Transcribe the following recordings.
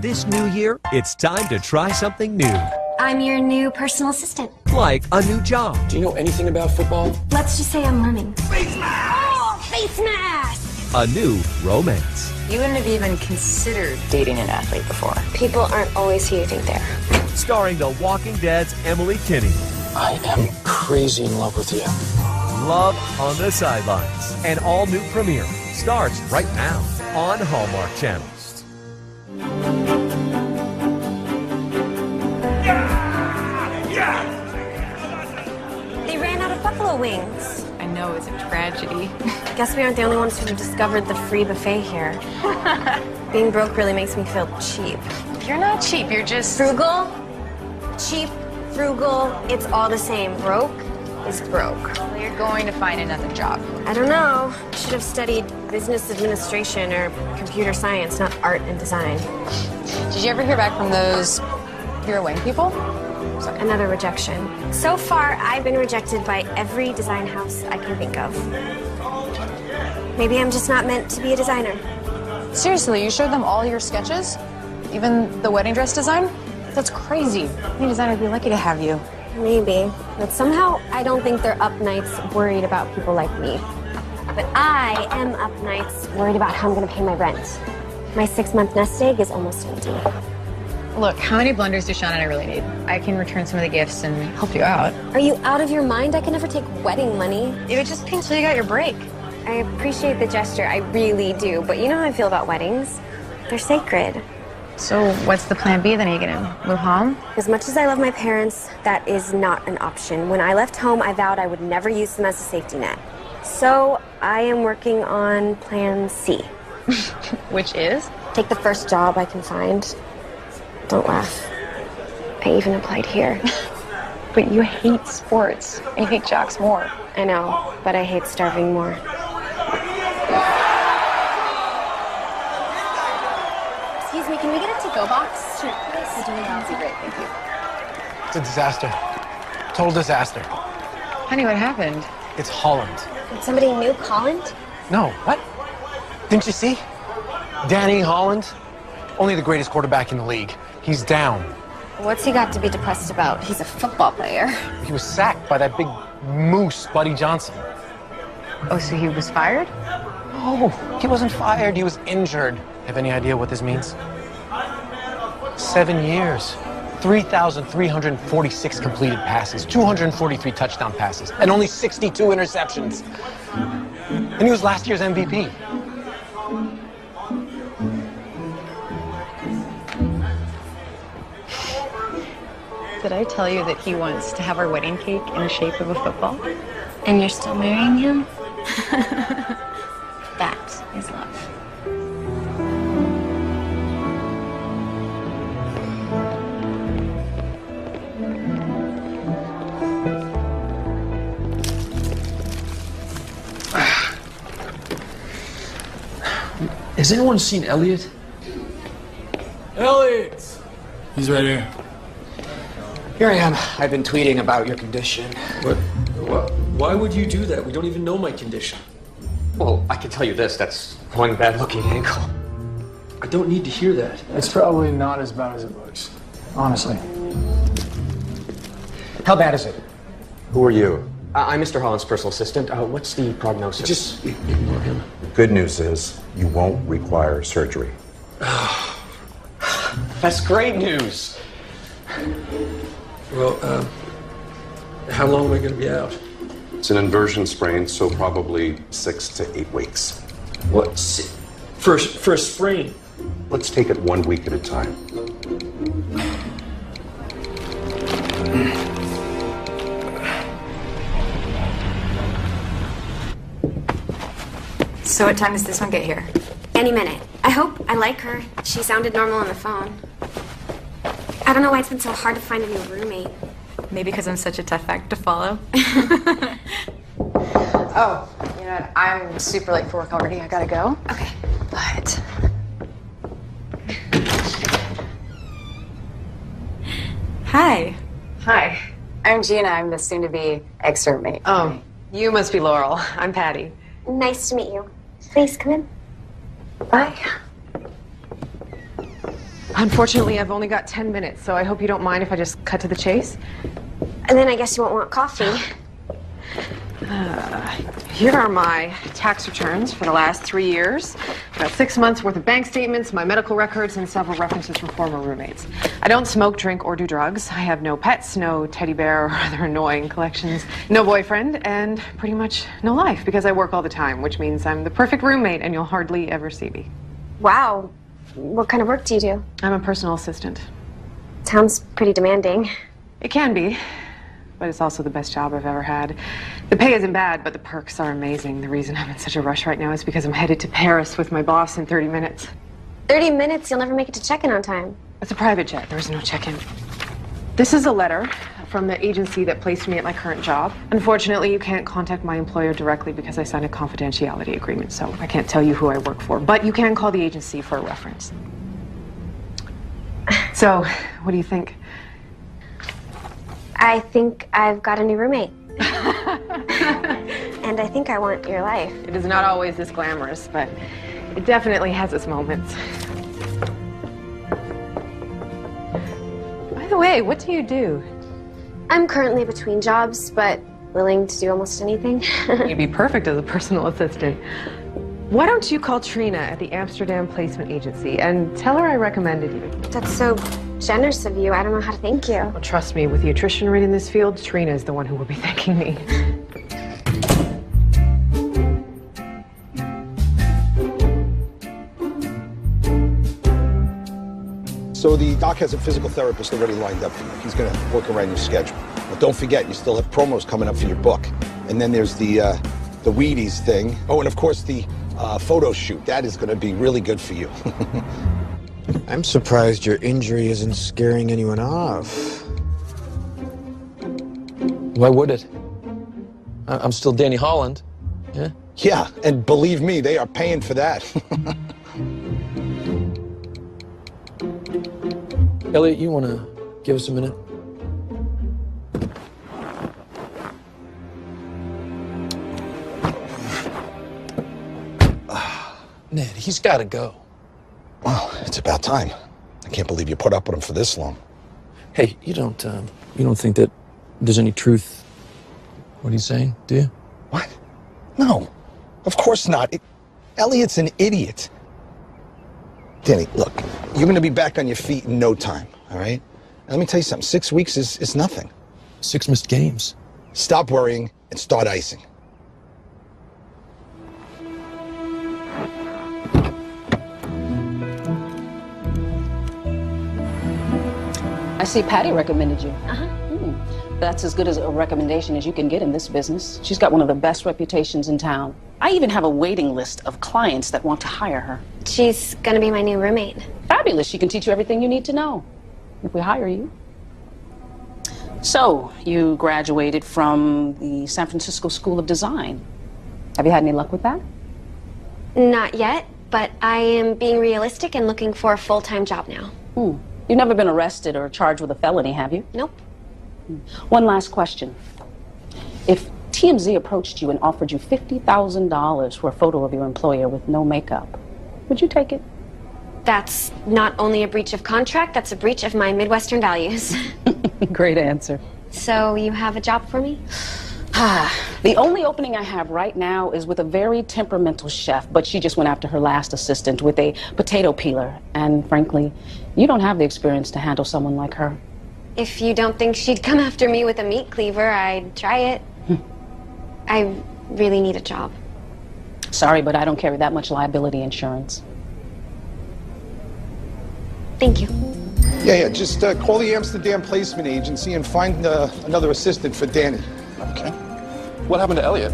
This new year, it's time to try something new. I'm your new personal assistant. Like a new job. Do you know anything about football? Let's just say I'm learning. Face mask! Oh, face mask! A new romance. You wouldn't have even considered dating an athlete before. People aren't always who you think they are. Starring The Walking Dead's Emily Kinney. I am crazy in love with you. Love on the Sidelines. An all-new premiere. Starts right now on Hallmark Channels. They ran out of buffalo wings. I know, it's a tragedy. Guess we aren't the only ones who have discovered the free buffet here. Being broke really makes me feel cheap. You're not cheap, you're just... Frugal? Cheap, frugal, it's all the same. Broke is broke. Well, you're going to find another job. I don't know. Should have studied business administration or computer science, not art and design. Did you ever hear back from those Your Wing people? Another rejection. So far, I've been rejected by every design house I can think of. Maybe I'm just not meant to be a designer. Seriously, you showed them all your sketches? Even the wedding dress design? That's crazy. Any designer would be lucky to have you. Maybe, but somehow I don't think they're up nights worried about people like me. But I am up nights worried about how I'm gonna pay my rent. My 6-month nest egg is almost empty. Look, how many blenders do Sean and I really need? I can return some of the gifts and help you out. Are you out of your mind? I can never take wedding money. It would just be until you got your break. I appreciate the gesture, I really do, but you know how I feel about weddings. They're sacred. So what's the plan B then? Are you gonna move home? As much as I love my parents, that is not an option. When I left home, I vowed I would never use them as a safety net. So I am working on plan C. Which is? Take the first job I can find. Don't laugh. I even applied here. But you hate sports. And you hate jocks more. I know, but I hate starving more. Excuse me, can we get a to-go box? Sure, please. Sounds great, thank you. It's a disaster. Total disaster. Honey, what happened? It's Holland. Did somebody new Holland? No, what? Didn't you see? Danny Holland? Only the greatest quarterback in the league. He's down. What's he got to be depressed about? He's a football player. He was sacked by that big moose, Buddy Johnson. Oh, so he was fired? Oh, he wasn't fired. He was injured. Have any idea what this means? 7 years. 3,346 completed passes, 243 touchdown passes, and only 62 interceptions. And he was last year's MVP. Did I tell you that he wants to have our wedding cake in the shape of a football? And you're still marrying him? That is love. Has anyone seen Elliot? Elliot! He's right here. Here I am. I've been tweeting about your condition. What? Why would you do that? We don't even know my condition. Well, I can tell you this, that's one bad-looking ankle. I don't need to hear that. It's probably not as bad as it looks. Honestly. How bad is it? Who are you? I'm Mr. Holland's personal assistant. What's the prognosis? Just ignore him. Good news is you won't require surgery. That's great news. Well, how long am I going to be out? It's an inversion sprain, so probably 6 to 8 weeks. What? For a sprain? Let's take it 1 week at a time. So what time does this one get here? Any minute. I hope. I like her. She sounded normal on the phone. I don't know why it's been so hard to find a new roommate. Maybe because I'm such a tough act to follow. Oh, you know what? I'm super late for work already. I gotta go. Okay. But... Hi. Hi. I'm Gina. I'm the soon-to-be ex-roommate. Oh, you must be Laurel. I'm Patty. Nice to meet you. Please come in. Bye. Unfortunately, I've only got 10 minutes, so I hope you don't mind if I just cut to the chase. And then I guess you won't want coffee. Here are my tax returns for the last 3 years. Got 6 months worth of bank statements, my medical records, and several references from former roommates. I don't smoke, drink, or do drugs. I have no pets, no teddy bear or other annoying collections, no boyfriend, and pretty much no life because I work all the time, which means I'm the perfect roommate and you'll hardly ever see me. Wow. What kind of work do you do? I'm a personal assistant. Sounds pretty demanding. It can be, but it's also the best job I've ever had. The pay isn't bad, but the perks are amazing. The reason I'm in such a rush right now is because I'm headed to Paris with my boss in 30 minutes. 30 minutes? You'll never make it to check-in on time. It's a private jet. There is no check-in. This is a letter from the agency that placed me at my current job. Unfortunately, you can't contact my employer directly because I signed a confidentiality agreement, so I can't tell you who I work for. But you can call the agency for a reference. So, what do you think? I think I've got a new roommate. And I think I want your life. It is not always this glamorous, but it definitely has its moments. By the way, what do you do? I'm currently between jobs, but willing to do almost anything. You'd be perfect as a personal assistant. Why don't you call Trina at the Amsterdam Placement Agency and tell her I recommended you? That's so generous of you. I don't know how to thank you. Well, trust me, with the attrition rate in this field, Trina is the one who will be thanking me. So the doc has a physical therapist already lined up for you. He's going to work around your schedule. But don't forget, you still have promos coming up for your book. And then there's the Wheaties thing. Oh, and of course the photo shoot. That is going to be really good for you. I'm surprised your injury isn't scaring anyone off. Why would it? I'm still Danny Holland. Yeah? Yeah, and believe me, they are paying for that. Elliot, you want to give us a minute? Ned, he's got to go. Well, it's about time. I can't believe you put up with him for this long. Hey, you don't think that there's any truth what he's saying, do you? What? No, of course not. Elliot's an idiot. Danny, look, you're going to be back on your feet in no time, all right? And let me tell you something, 6 weeks is nothing. 6 missed games. Stop worrying and start icing. I see Patty recommended you. That's as good as a recommendation as you can get in this business. She's got one of the best reputations in town. I even have a waiting list of clients that want to hire her. She's gonna be my new roommate. Fabulous. She can teach you everything you need to know if we hire you. So, you graduated from the San Francisco School of Design. Have you had any luck with that? Not yet, but I am being realistic and looking for a full-time job now. You've never been arrested or charged with a felony, have you? Nope. One last question. If TMZ approached you and offered you $50,000 for a photo of your employer with no makeup, would you take it? That's not only a breach of contract, that's a breach of my Midwestern values. Great answer. So you have a job for me? The only opening I have right now is with a very temperamental chef, but she just went after her last assistant with a potato peeler. And frankly, you don't have the experience to handle someone like her. If you don't think she'd come after me with a meat cleaver, I'd try it. I really need a job. Sorry, but I don't carry that much liability insurance. Thank you. Yeah, just call the Amsterdam Placement Agency and find another assistant for Danny. Okay? What happened to Elliot?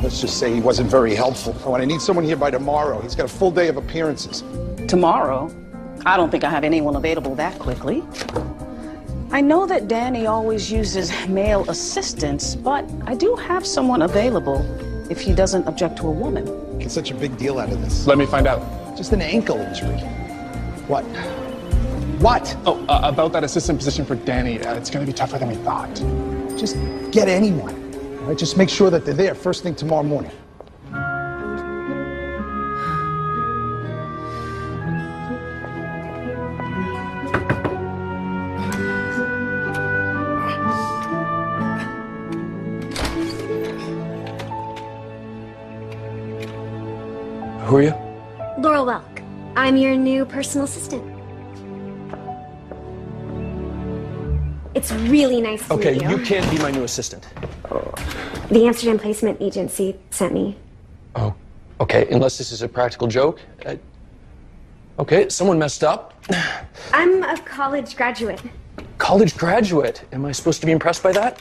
Let's just say he wasn't very helpful. Oh, and I need someone here by tomorrow. He's got a full day of appearances. Tomorrow? I don't think I have anyone available that quickly. I know that Danny always uses male assistants, but I do have someone available if he doesn't object to a woman. Get such a big deal out of this. Let me find out. Just an ankle injury. What? What? Oh, about that assistant position for Danny. It's going to be tougher than we thought. Just get anyone. All right? Just make sure that they're there first thing tomorrow morning. Who are you? Laurel Welk. I'm your new personal assistant. It's really nice to Okay, meet you. you can't be my new assistant. The Amsterdam placement agency sent me. Oh, okay, unless this is a practical joke. Okay, someone messed up. I'm a college graduate College graduate. Am I supposed to be impressed by that?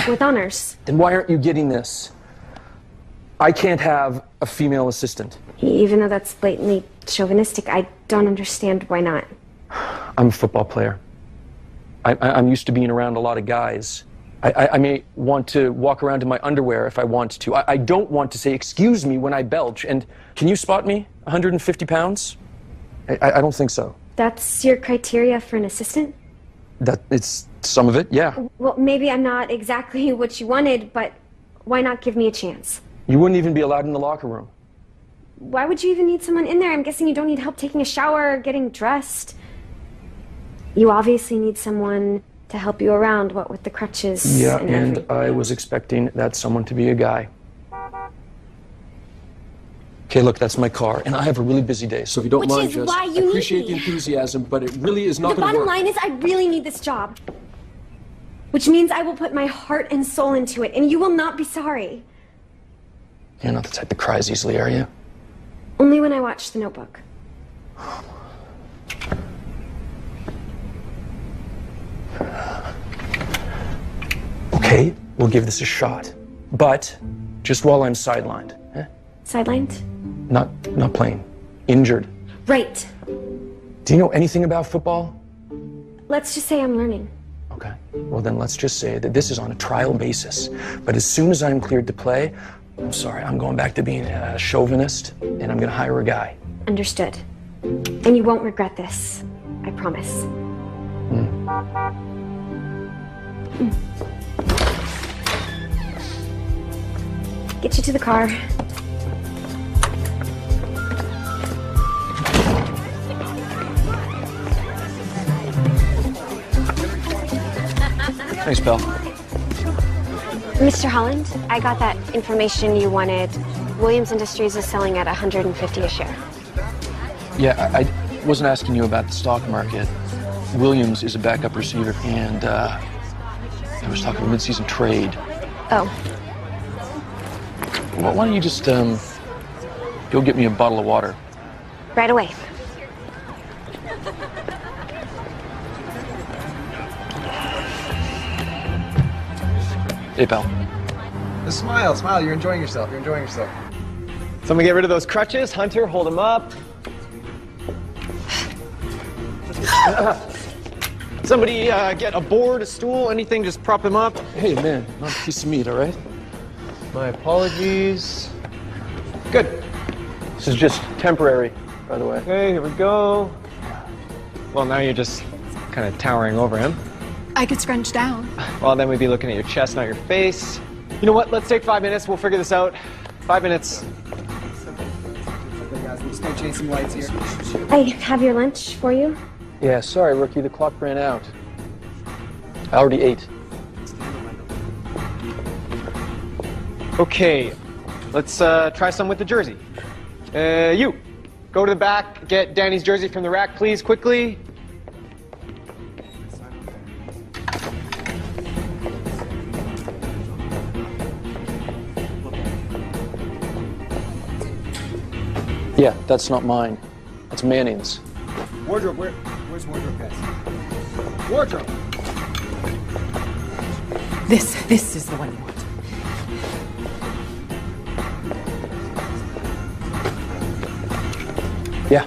with honors. Then why aren't you getting this? I can't have a female assistant. Even though that's blatantly chauvinistic, I don't understand why not. I'm a football player. I'm used to being around a lot of guys. I may want to walk around in my underwear if I want to. I don't want to say, excuse me, when I belch. And can you spot me? 150 pounds? I don't think so. That's your criteria for an assistant? It's some of it, yeah. Well, maybe I'm not exactly what you wanted, but why not give me a chance? You wouldn't even be allowed in the locker room. Why would you even need someone in there? I'm guessing you don't need help taking a shower or getting dressed. You obviously need someone to help you around, what with the crutches. Yeah, and and everything. I was expecting that someone to be a guy. Okay, look, that's my car, and I have a really busy day, so if you don't Which mind, is just why you I appreciate need the me. enthusiasm, but it really is not The going to bottom work. line is I really need this job. Which means I will put my heart and soul into it, and you will not be sorry. You're not the type that cries easily, are you? Only when I watch The Notebook. Okay, we'll give this a shot, but just while I'm sidelined. Eh? Sidelined? Not playing. Injured. Right. Do you know anything about football? Let's just say I'm learning. Okay. Well, then let's just say that this is on a trial basis. But as soon as I'm cleared to play, I'm sorry, I'm going back to being a chauvinist, and I'm going to hire a guy. Understood. And you won't regret this. I promise. Get you to the car. Thanks, pal. Mr. Holland, I got that information you wanted. Williams Industries is selling at $150 a share. Yeah, I wasn't asking you about the stock market. Williams is a backup receiver, and I was talking mid-season trade. Oh, Well, why don't you just go get me a bottle of water? right away. Hey, pal. Smile, smile. You're enjoying yourself. You're enjoying yourself. Someone get rid of those crutches. Hunter, hold them up. Somebody get a board, a stool, anything, just prop him up. Hey, man, not a piece of meat, all right? My apologies. Good. This is just temporary, by the way. Okay, here we go. Well, now you're just kind of towering over him. I could scrunch down. Well, then we'd be looking at your chest, not your face. You know what? Let's take 5 minutes. We'll figure this out. 5 minutes. Start chasing lights here. I have your lunch for you. Yeah, sorry, rookie, the clock ran out. I already ate. Okay, let's try some with the jersey. You, go to the back, get Danny's jersey from the rack, please, quickly. Yeah, that's not mine. That's Manning's. Wardrobe, where's wardrobe, guys? Wardrobe! This is the one you want. Yeah.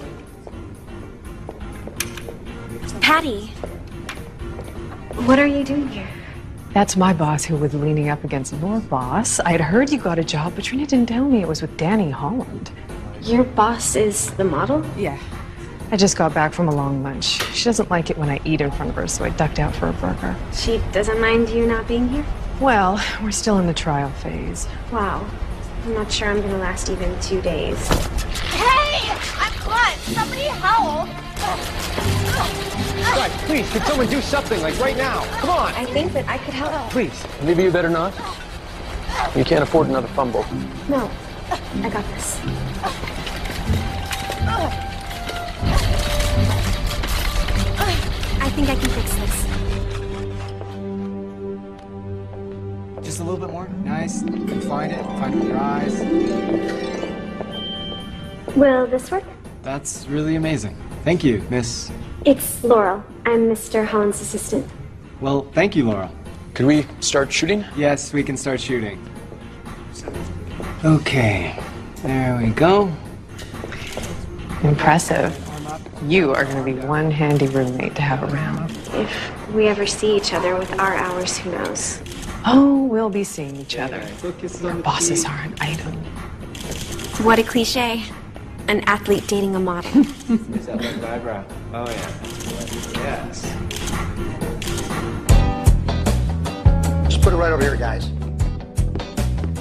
Patty, what are you doing here? That's my boss who was leaning up against your boss. I'd heard you got a job, but Trina didn't tell me it was with Danny Holland. Your boss is the model? Yeah. I just got back from a long lunch. She doesn't like it when I eat in front of her, so I ducked out for a burger. She doesn't mind you not being here? Well, we're still in the trial phase. Wow. I'm not sure I'm gonna last even 2 days. Hey! I'm caught! Somebody help! Guys, please, could someone do something, like right now? Come on! I think that I could help. Please. Maybe you better not. You can't afford another fumble. No, I got this. think I can fix this. Just a little bit more. Nice. Find it. Find it with your eyes. Will this work? That's really amazing. Thank you, Miss. It's Laurel. I'm Mr. Holland's assistant. Well, thank you, Laurel. Could we start shooting? Yes, we can start shooting. Okay. There we go. Impressive. You are going to be one handy roommate to have around. If we ever see each other with our hours, who knows? Oh, we'll be seeing each other. Our bosses are an item. What a cliche. An athlete dating a model. Is that left eyebrow? Oh, yeah. Yes. Just put it right over here, guys.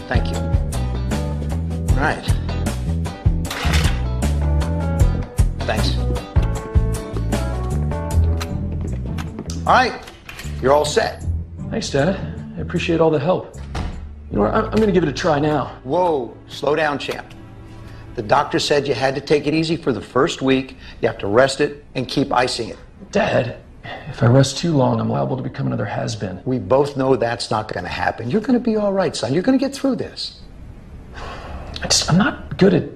Thank you. All right. Thanks. All right. You're all set. Thanks, Dad. I appreciate all the help. You know what? I'm going to give it a try now. Whoa. Slow down, champ. The doctor said you had to take it easy for the first week. You have to rest it and keep icing it. Dad, if I rest too long, I'm liable to become another has-been. We both know that's not going to happen. You're going to be all right, son. You're going to get through this. I'm not good at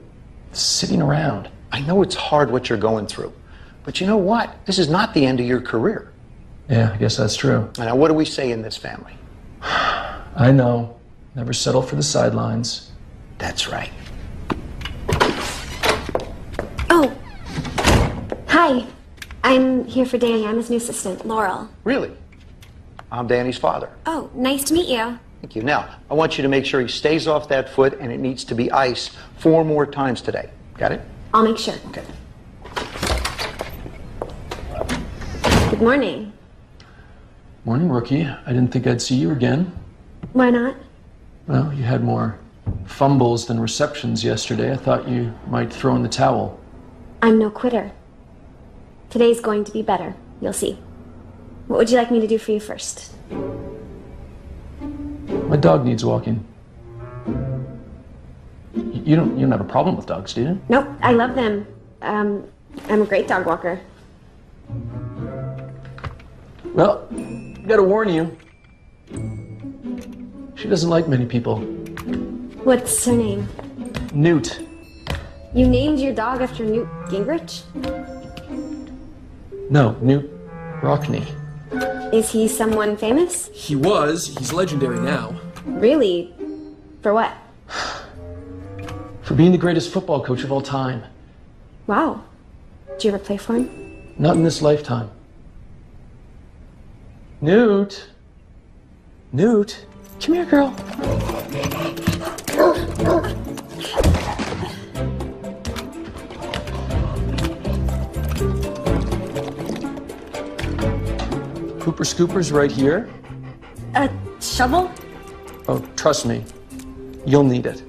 sitting around. I know it's hard what you're going through. But you know what? This is not the end of your career. Yeah, I guess that's true. Now, what do we say in this family? I know. Never settle for the sidelines. That's right. Oh. Hi. I'm here for Danny. I'm his new assistant, Laurel. Really? I'm Danny's father. Oh, nice to meet you. Thank you. Now, I want you to make sure he stays off that foot, and it needs to be ice 4 more times today. Got it? I'll make sure. Okay. Good morning. Morning, rookie. I didn't think I'd see you again. Why not? Well, you had more fumbles than receptions yesterday. I thought you might throw in the towel. I'm no quitter. Today's going to be better. You'll see. What would you like me to do for you first? My dog needs walking. You don't have a problem with dogs, do you? Nope, I love them. I'm a great dog walker. Well, gotta warn you. She doesn't like many people. What's her name? Newt. You named your dog after Newt Gingrich? No, Newt Rockney. Is he someone famous? He was. He's legendary now. Really? For what? For being the greatest football coach of all time. Wow. Did you ever play for him? Not in this lifetime. Newt. Newt. Come here, girl. Pooper Scooper's right here. A shovel? Oh, trust me. You'll need it.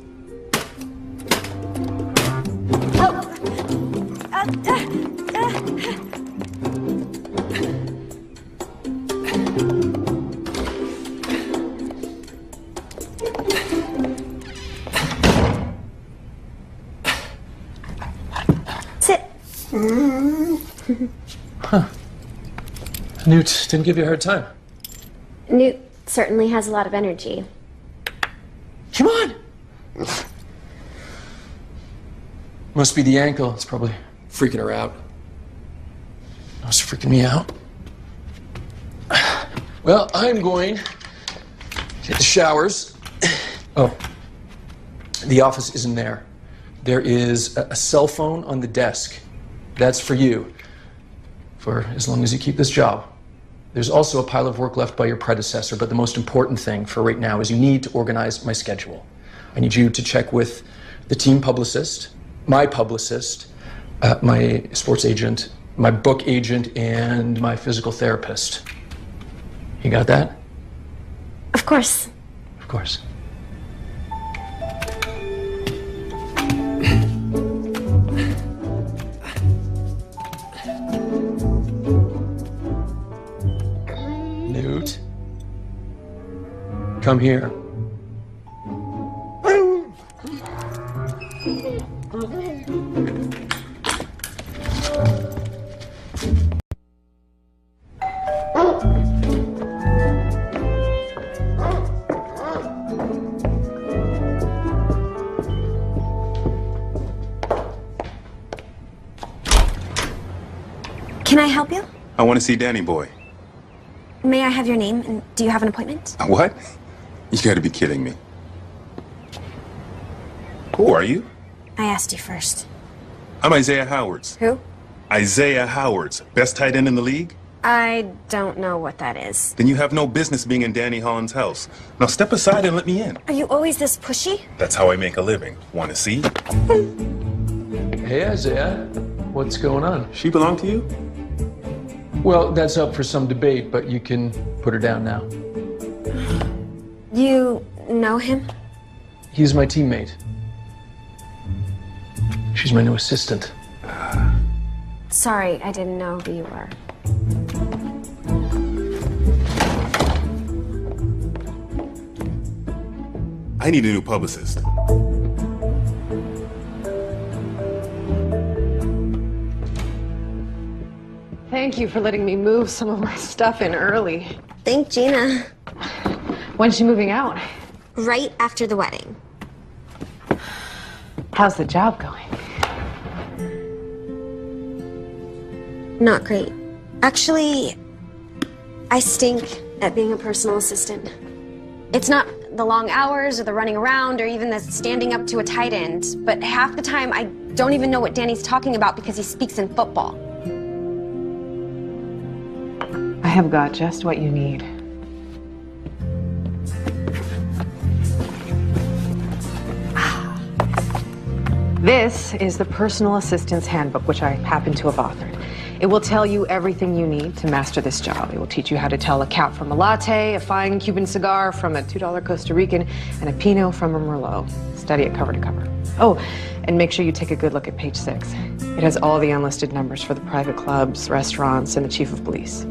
Sit. Huh. Newt didn't give you a hard time. Newt certainly has a lot of energy. Come on! Must be the ankle. It's probably freaking her out. It's freaking me out. Well, I'm going to hit the showers. Oh, the office isn't there. There is a cell phone on the desk. That's for you, for as long as you keep this job. There's also a pile of work left by your predecessor, but the most important thing for right now is you need to organize my schedule. I need you to check with the team publicist, my publicist, my sports agent, my book agent, and my physical therapist. You got that? Of course. Of course. Newt, come here. Can I help you? I want to see Danny Boy. May I have your name, and do you have an appointment? What? You gotta be kidding me. Who are you? I asked you first. I'm Isaiah Howards. Who? Isaiah Howards, best tight end in the league? I don't know what that is. Then you have no business being in Danny Holland's house. Now step aside and let me in. Are you always this pushy? That's how I make a living. Want to see? Hey, Isaiah. What's going on? She belong to you? Well, that's up for some debate, but you can put her down now. You know him? He's my teammate. She's my new assistant. Sorry, I didn't know who you were. I need a new publicist. Thank you for letting me move some of my stuff in early. Thank Gina. When's she moving out? Right after the wedding. How's the job going? Not great. Actually, I stink at being a personal assistant. It's not the long hours or the running around or even the standing up to a tight end, but half the time I don't even know what Danny's talking about because he speaks in football. I have got just what you need. This is the Personal Assistant's Handbook, which I happen to have authored. It will tell you everything you need to master this job. It will teach you how to tell a cap from a latte, a fine Cuban cigar from a $2 Costa Rican, and a Pinot from a Merlot. Study it cover to cover. Oh, and make sure you take a good look at page 6. It has all the unlisted numbers for the private clubs, restaurants, and the chief of police.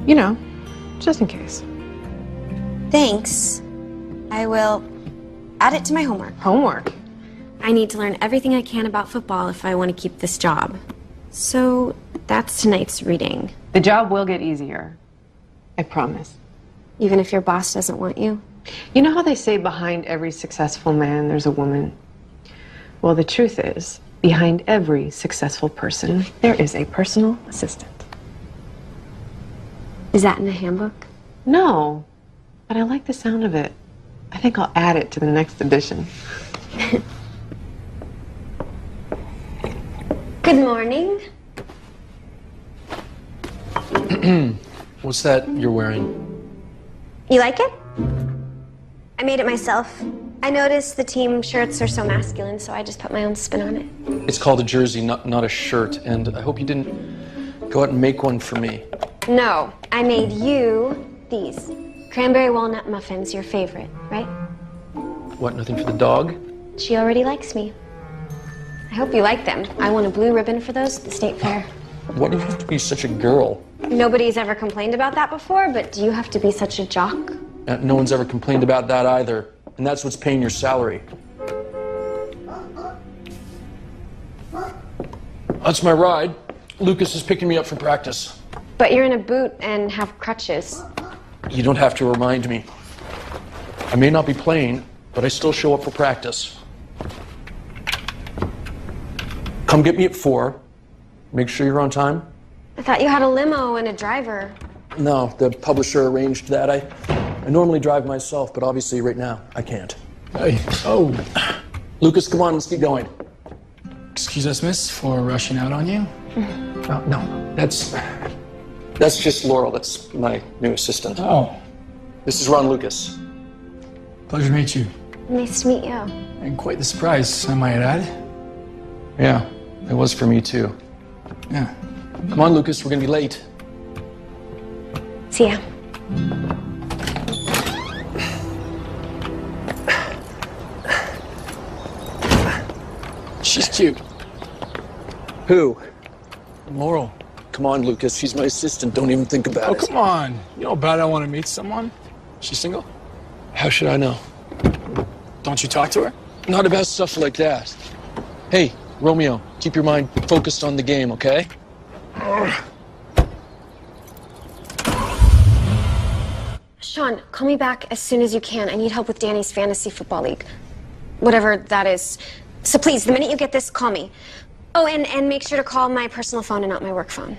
You know, just in case. Thanks. I will add it to my homework. Homework? I need to learn everything I can about football if I want to keep this job. So that's tonight's reading. The job will get easier. I promise. Even if your boss doesn't want you? You know how they say behind every successful man there's a woman? Well, the truth is, behind every successful person, there is a personal assistant. Is that in the handbook? No, but I like the sound of it. I think I'll add it to the next edition. Good morning. What's that you're wearing? You like it? I made it myself. I noticed the team shirts are so masculine, so I just put my own spin on it. It's called a jersey, not a shirt, and I hope you didn't go out and make one for me. No, I made you these. Cranberry walnut muffins, your favorite, right? What, nothing for the dog? She already likes me. I hope you like them. I won a blue ribbon for those at the state fair. Why do you have to be such a girl? Nobody's ever complained about that before, but do you have to be such a jock? No one's ever complained about that either, and that's what's paying your salary. That's my ride. Lucas is picking me up for practice. But you're in a boot and have crutches. You don't have to remind me. I may not be playing, but I still show up for practice. Come get me at 4. Make sure you're on time. I thought you had a limo and a driver. No, the publisher arranged that. I normally drive myself, but obviously right now I can't. Hey. Oh. Lucas, come on, let's get going. Excuse us, miss, for rushing out on you. No, that's just Laurel. That's my new assistant. Oh. This is Ron Lucas. Pleasure to meet you. Nice to meet you. And quite the surprise, I might add. Yeah, it was for me too. Yeah. Come on, Lucas, we're gonna be late. See ya. She's cute. Who? Laurel. Come on, Lucas, she's my assistant. Don't even think about it. Oh, come on. You know how bad I want to meet someone? She's single? How should I know? Don't you talk to her? Not about stuff like that. Hey, Romeo, keep your mind focused on the game, okay? Sean, call me back as soon as you can. I need help with Danny's fantasy football league. Whatever that is. So please, the minute you get this, call me. Oh, and make sure to call my personal phone and not my work phone.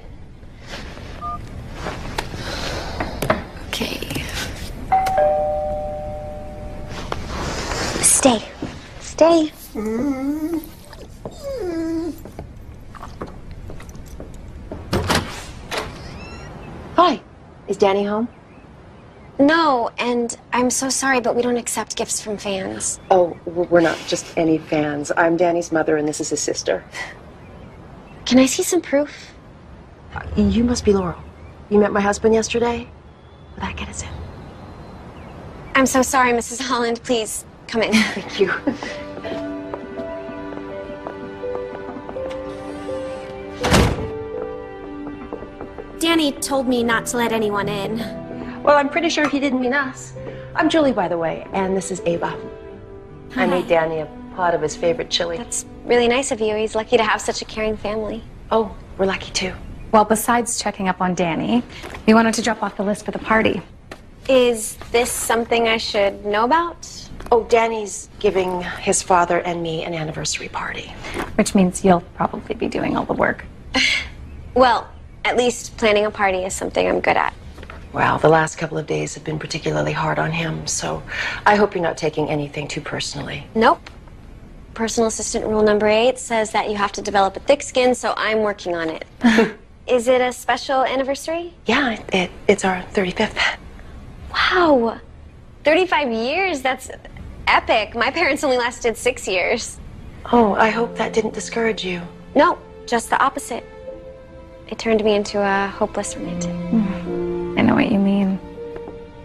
Okay. Stay. Stay. Hi. Is Danny home? No, and I'm so sorry, but we don't accept gifts from fans. Oh, we're not just any fans. I'm Danny's mother, and this is his sister. Can I see some proof? You must be Laurel. You met my husband yesterday? Will that get us in? I'm so sorry, Mrs. Holland. Please, come in. Thank you. Danny told me not to let anyone in. Well, I'm pretty sure he didn't mean us. I'm Julie, by the way, and this is Ava. I made Danny a pot of his favorite chili. That's really nice of you. He's lucky to have such a caring family. Oh, we're lucky too. Well, besides checking up on Danny, we wanted to drop off the list for the party. Is this something I should know about? Oh, Danny's giving his father and me an anniversary party. Which means you'll probably be doing all the work. Well, at least planning a party is something I'm good at. Well, the last couple of days have been particularly hard on him, so I hope you're not taking anything too personally. Nope. Personal assistant rule number 8 says that you have to develop a thick skin, so I'm working on it. Is it a special anniversary? Yeah, it's our 35th. Wow. 35 years? That's epic. My parents only lasted 6 years. Oh, I hope that didn't discourage you. No, just the opposite. It turned me into a hopeless romantic. I know what you mean.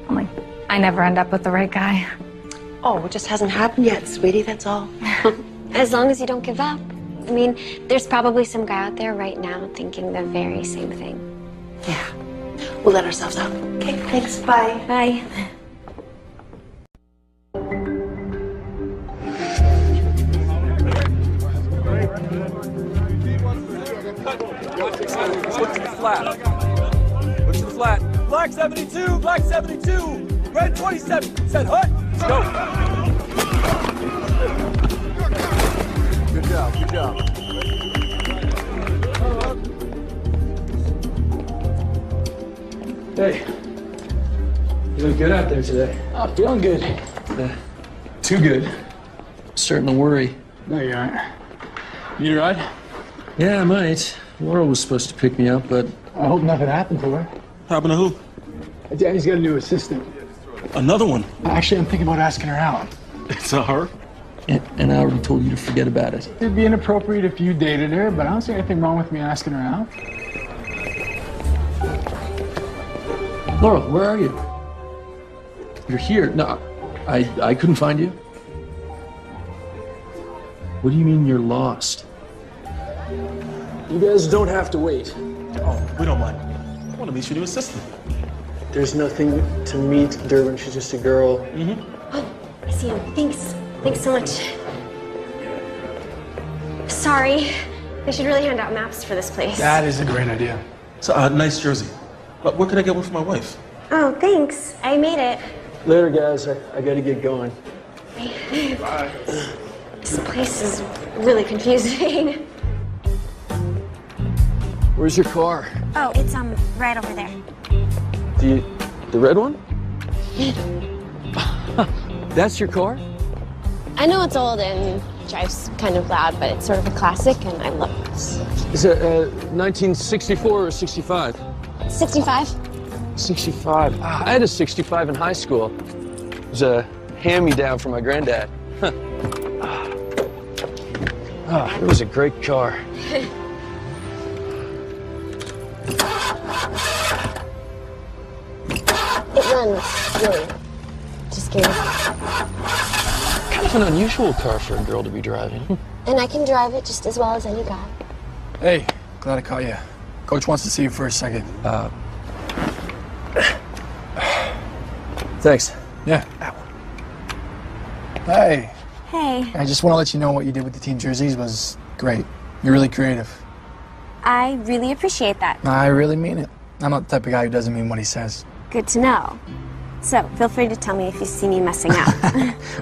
Only, I never end up with the right guy. Oh, it just hasn't happened yet, sweetie, that's all. As long as you don't give up. I mean, there's probably some guy out there right now thinking the very same thing. Yeah. We'll let ourselves out. Okay, thanks. Bye. Bye. Look to the flat. Look to the flat. Black 72, black 72. Red 27. Set hut. Let's go. Good job, good job. Hey, you look good out there today. Oh, feeling good. Too good. I'm starting to worry. No, you aren't. Need a ride? Yeah, I might. Laurel was supposed to pick me up, but... I hope nothing happened to her. Happened to who? Danny's got a new assistant. Another one? Actually, I'm thinking about asking her out. It's a her? And I already told you to forget about it. It'd be inappropriate if you dated her, but I don't see anything wrong with me asking her out. Laurel, where are you? You're here. No, I couldn't find you. What do you mean you're lost? You guys don't have to wait. Oh, we don't mind. I want to meet your new assistant. There's nothing to meet, Durbin. She's just a girl. Oh, I see him. Thanks. Thanks so much. Sorry. They should really hand out maps for this place. That is a great idea. It's a nice jersey. But where can I get one for my wife? Oh, thanks. I made it. Later, guys. I gotta get going. Bye. This place is really confusing. Where's your car? Oh, it's right over there. The red one? That's your car? I know it's old and drives kind of loud, but it's sort of a classic, and I love this. Is it 1964 or 65? 65. 65. I had a 65 in high school. It was a hand-me-down from my granddad. It was a great car. It runs, really. Just curious. Kind of an unusual car for a girl to be driving. And I can drive it just as well as any guy. Hey, glad I caught you. Coach wants to see you for a second. Thanks. Yeah. Hey. Hey. I just want to let you know what you did with the team jerseys was great. You're really creative. I really appreciate that. I really mean it. I'm not the type of guy who doesn't mean what he says. Good to know. So, feel free to tell me if you see me messing up.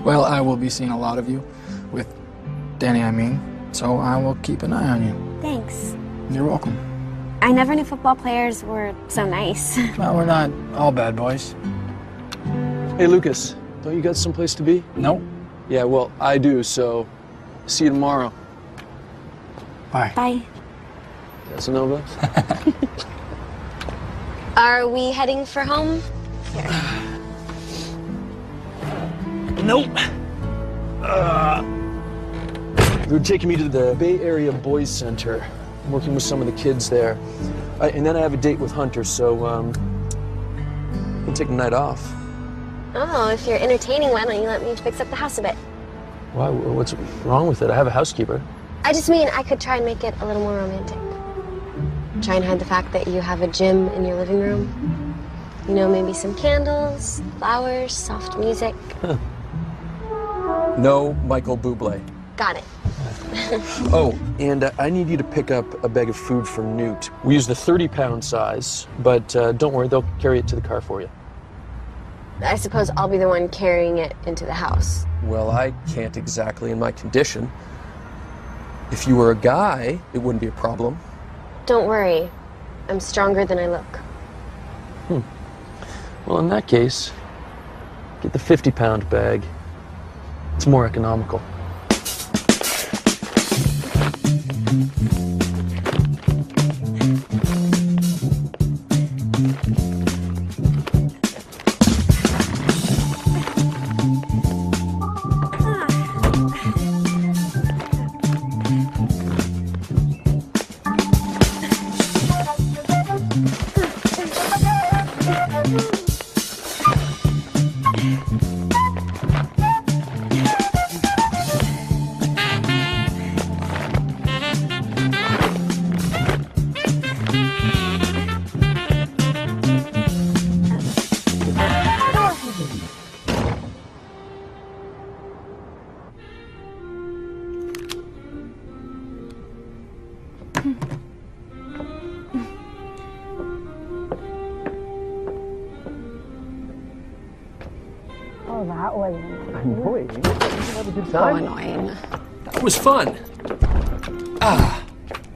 Well, I will be seeing a lot of you. With Danny, I mean. So I will keep an eye on you. Thanks. You're welcome. I never knew football players were so nice. Well, we're not all bad boys. Hey, Lucas, don't you got someplace to be? Nope. Yeah, well, I do, so see you tomorrow. Bye. Bye. Casanova? Are we heading for home? Here. Nope. They were taking me to the Bay Area Boys Center. I'm working with some of the kids there. And then I have a date with Hunter, so I'm gonna take the night off. Oh, if you're entertaining, why don't you let me fix up the house a bit? Why? What's wrong with it? I have a housekeeper. I just mean I could try and make it a little more romantic. Try and hide the fact that you have a gym in your living room. You know, maybe some candles, flowers, soft music. Huh. No Michael Bublé. Got it. Oh, and I need you to pick up a bag of food for Newt. We use the 30-pound size, but don't worry, they'll carry it to the car for you. I suppose I'll be the one carrying it into the house. Well, I can't exactly in my condition. If you were a guy, it wouldn't be a problem. Don't worry. I'm stronger than I look. Well, in that case, get the 50-pound bag. It's more economical. Oh, that was annoying. Have a good so annoying. That was fun.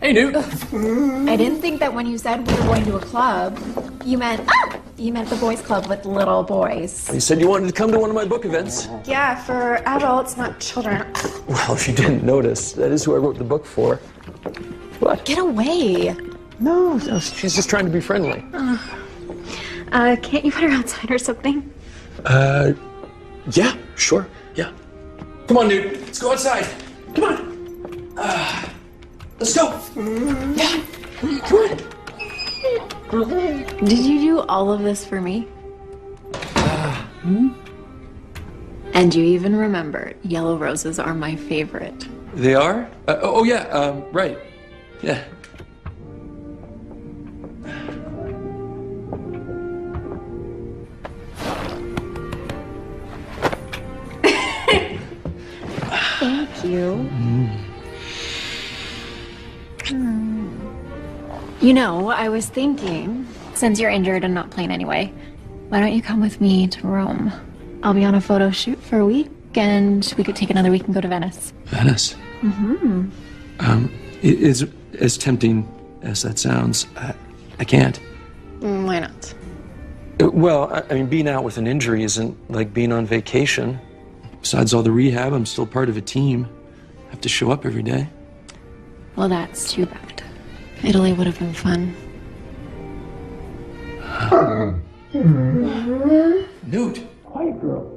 Hey, Newt. I didn't think that when you said we were going to a club, you meant the boys' club with little boys. You said you wanted to come to one of my book events. Yeah, for adults, not children. Well, if you didn't notice, that is who I wrote the book for. What? Get away. No, she's just trying to be friendly. Can't you put her outside or something? Yeah, sure, yeah. Come on, Newt, let's go outside. Come on. Let's go. Yeah, come on. Did you do all of this for me? And you even remembered yellow roses are my favorite. They are? Oh, yeah, right. Yeah. Thank you. You know, I was thinking, since you're injured and not playing anyway, why don't you come with me to Rome? I'll be on a photo shoot for a week, and we could take another week and go to Venice. Venice? Mm-hmm. As tempting as that sounds, I can't. Why not? Well, I mean, being out with an injury isn't like being on vacation. Besides all the rehab, I'm still part of a team. I have to show up every day. Well, that's too bad. Italy would have been fun. Newt! Quiet, girl.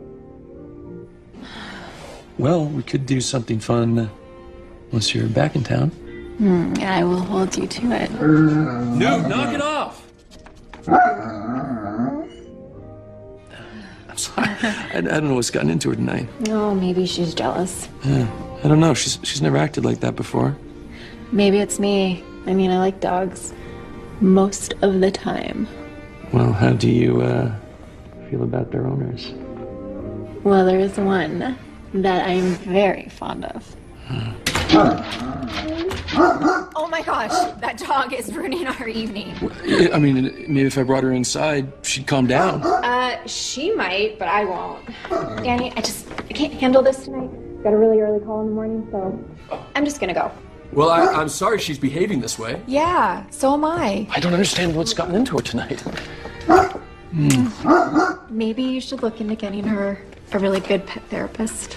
Well, we could do something fun once you're back in town. I will hold you to it. Newt, knock it off! I'm sorry. I don't know what's gotten into her tonight. Oh, maybe she's jealous. I don't know. She's never acted like that before. Maybe it's me. I mean, I like dogs. Most of the time. Well, how do you feel about their owners? Well, there is one that I'm very fond of. Oh my gosh, that dog is ruining our evening. I mean, maybe if I brought her inside, she'd calm down. She might, but I won't. Danny, I can't handle this tonight. Got a really early call in the morning, so I'm just gonna go. Well, I'm sorry she's behaving this way. Yeah, so am I. I don't understand what's gotten into her tonight. Maybe you should look into getting her a really good pet therapist.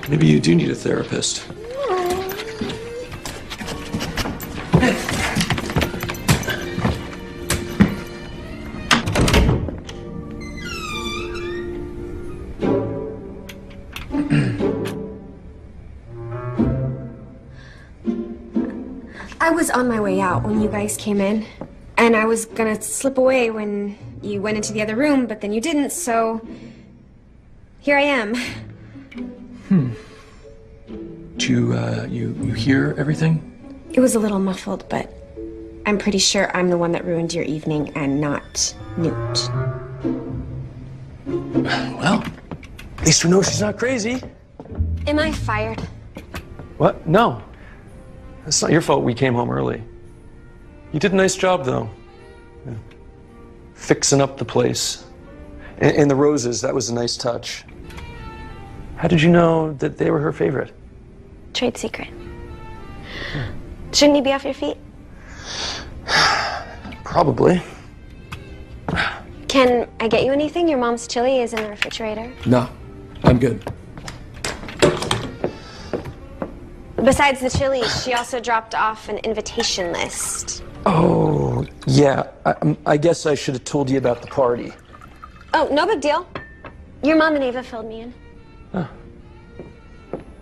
Maybe you do need a therapist. I was on my way out when you guys came in, and I was gonna slip away when you went into the other room, but then you didn't, so here I am. Do you hear everything? It was a little muffled, but I'm pretty sure I'm the one that ruined your evening and not Newt. Well, at least we know she's not crazy. Am I fired? What? No. It's not your fault we came home early. You did a nice job, though. Yeah. Fixing up the place. And the roses, that was a nice touch. How did you know that they were her favorite? Trade secret. Shouldn't you be off your feet? Probably. Can I get you anything? Your mom's chili is in the refrigerator. No, I'm good. Besides the chili, she also dropped off an invitation list. Oh, yeah. I guess I should have told you about the party. Oh, no big deal. Your mom and Ava filled me in. Oh.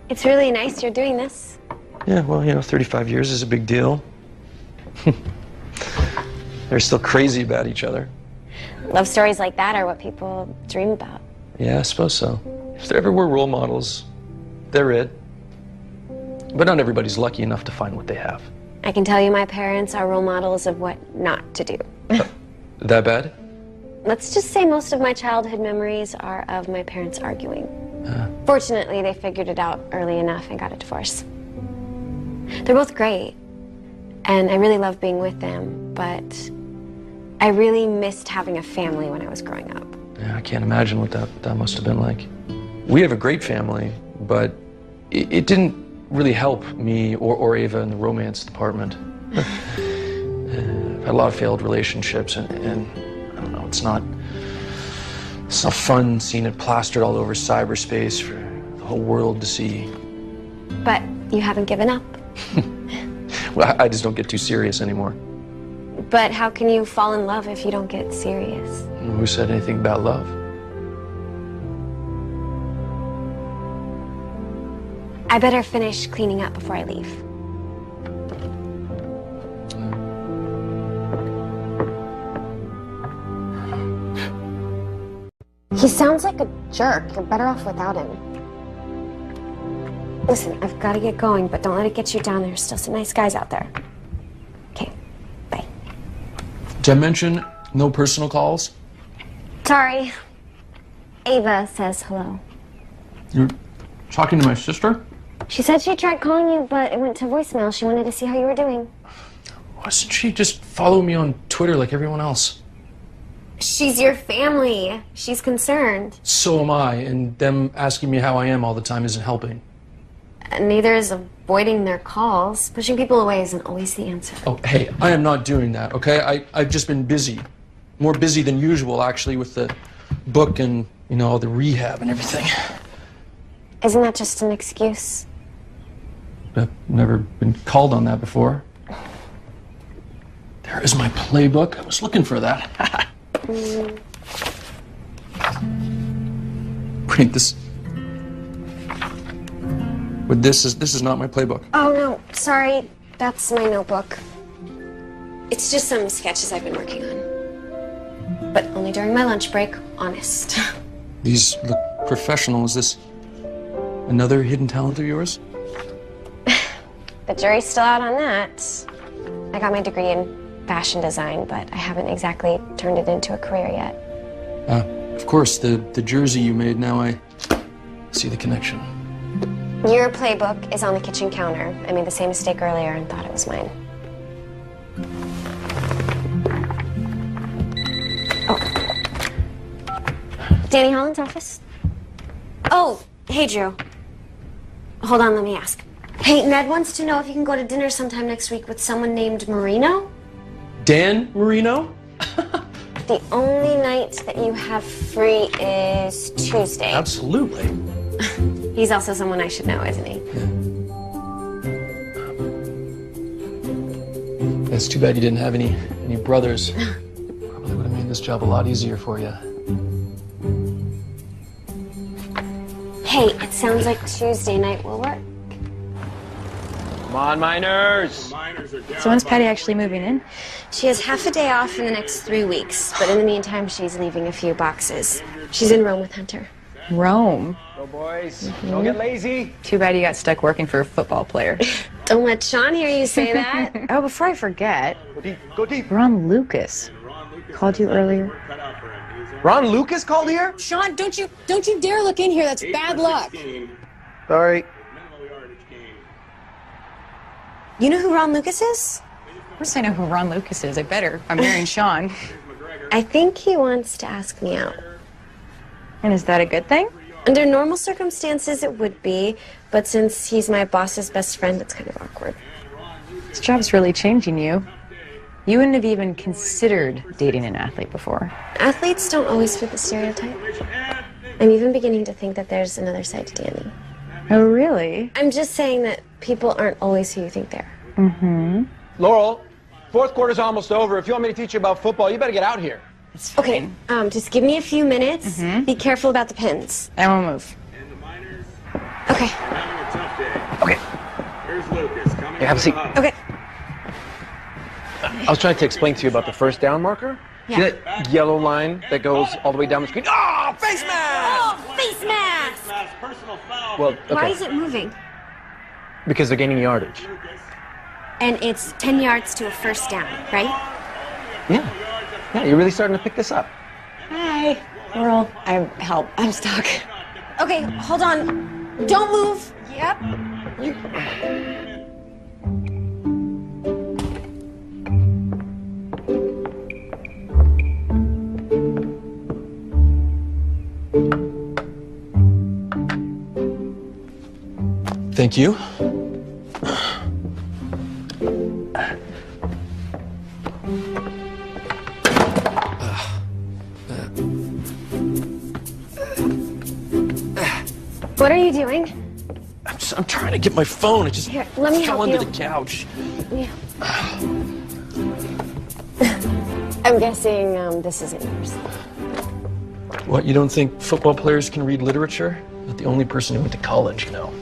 It's really nice you're doing this. Yeah, well, 35 years is a big deal. They're still crazy about each other. Love stories like that are what people dream about. Yeah, I suppose so. If there ever were role models, they're it. But not everybody's lucky enough to find what they have. I can tell you my parents are role models of what not to do. That bad? Let's just say most of my childhood memories are of my parents arguing. Fortunately, they figured it out early enough and got a divorce. They're both great, and I really love being with them, but I really missed having a family when I was growing up. Yeah, I can't imagine what that must have been like. We have a great family, but it didn't really help me or Ava in the romance department. I've had a lot of failed relationships, and I don't know, it's not fun seeing it plastered all over cyberspace for the whole world to see. But you haven't given up. Well, I just don't get too serious anymore. But how can you fall in love if you don't get serious? Who said anything about love? I better finish cleaning up before I leave. He sounds like a jerk. You're better off without him. Listen, I've got to get going, but don't let it get you down. There's still some nice guys out there. Okay, bye. Did I mention no personal calls? Sorry. Ava says hello. You're talking to my sister? She said she tried calling you, but it went to voicemail. She wanted to see how you were doing. Why doesn't she just follow me on Twitter like everyone else? She's your family. She's concerned. So am I, and them asking me how I am all the time isn't helping. Neither is avoiding their calls. Pushing people away isn't always the answer. Oh, hey, I am not doing that, okay? I've just been busy. More busy than usual, actually, with the book and, all the rehab and everything. Isn't that just an excuse? I've never been called on that before. There is my playbook. I was looking for that. Wait, this is not my playbook. Oh, no. Sorry. That's my notebook. It's just some sketches I've been working on. But only during my lunch break, honest. These look professional. Is this another hidden talent of yours? The jury's still out on that. I got my degree in fashion design, but I haven't exactly turned it into a career yet. Of course, the jersey you made, now I see the connection. Your playbook is on the kitchen counter. I made the same mistake earlier and thought it was mine. Danny Holland's office? Oh, hey, Drew. Hold on, let me ask. Hey, Ned wants to know if you can go to dinner sometime next week with someone named Marino. Dan Marino? The only night that you have free is Tuesday. Absolutely. He's also someone I should know, isn't he? It's too bad you didn't have any brothers. Probably would have made this job a lot easier for you. Hey, it sounds like Tuesday night will work. Come on, Miners! So when's Patty actually moving in? She has half a day off in the next 3 weeks, but in the meantime, she's leaving a few boxes. She's in Rome with Hunter. Rome? Go, boys. Don't get lazy. Too bad you got stuck working for a football player. Don't let Sean hear you say that. Oh, before I forget. Go deep. Go deep. Ron Lucas called you earlier. Ron Lucas called here? Sean, don't you dare look in here. That's bad luck. Sorry. You know who Ron Lucas is? Of course I know who Ron Lucas is. I better. I'm marrying Sean. I think he wants to ask me out. And is that a good thing? Under normal circumstances, it would be, but since he's my boss's best friend, it's kind of awkward. This job's really changing you. You wouldn't have even considered dating an athlete before. Athletes don't always fit the stereotype. I'm even beginning to think that there's another side to Danny. Oh, really? I'm just saying that people aren't always who you think they are. Mm-hmm. Laurel, fourth quarter's almost over. If you want me to teach you about football, you better get out here. Okay, just give me a few minutes. Be careful about the pins. I won't move. Okay. Okay. Here, have a seat. Okay. I was trying to explain to you about the first down marker. Yeah. See that yellow line that goes all the way down the screen? Oh, face mask! Oh, face mask! Well, okay. Why is it moving? Because they're gaining yardage. And it's 10 yards to a first down, right? Yeah. Yeah, you're really starting to pick this up. Hi. Laurel. I'm stuck. Okay, hold on. Don't move. Yep. Thank you. What are you doing? I'm trying to get my phone. It just Here, let me fell help under you. the couch. Yeah. I'm guessing this isn't yours. What, you don't think football players can read literature? Not the only person who went to college, you know.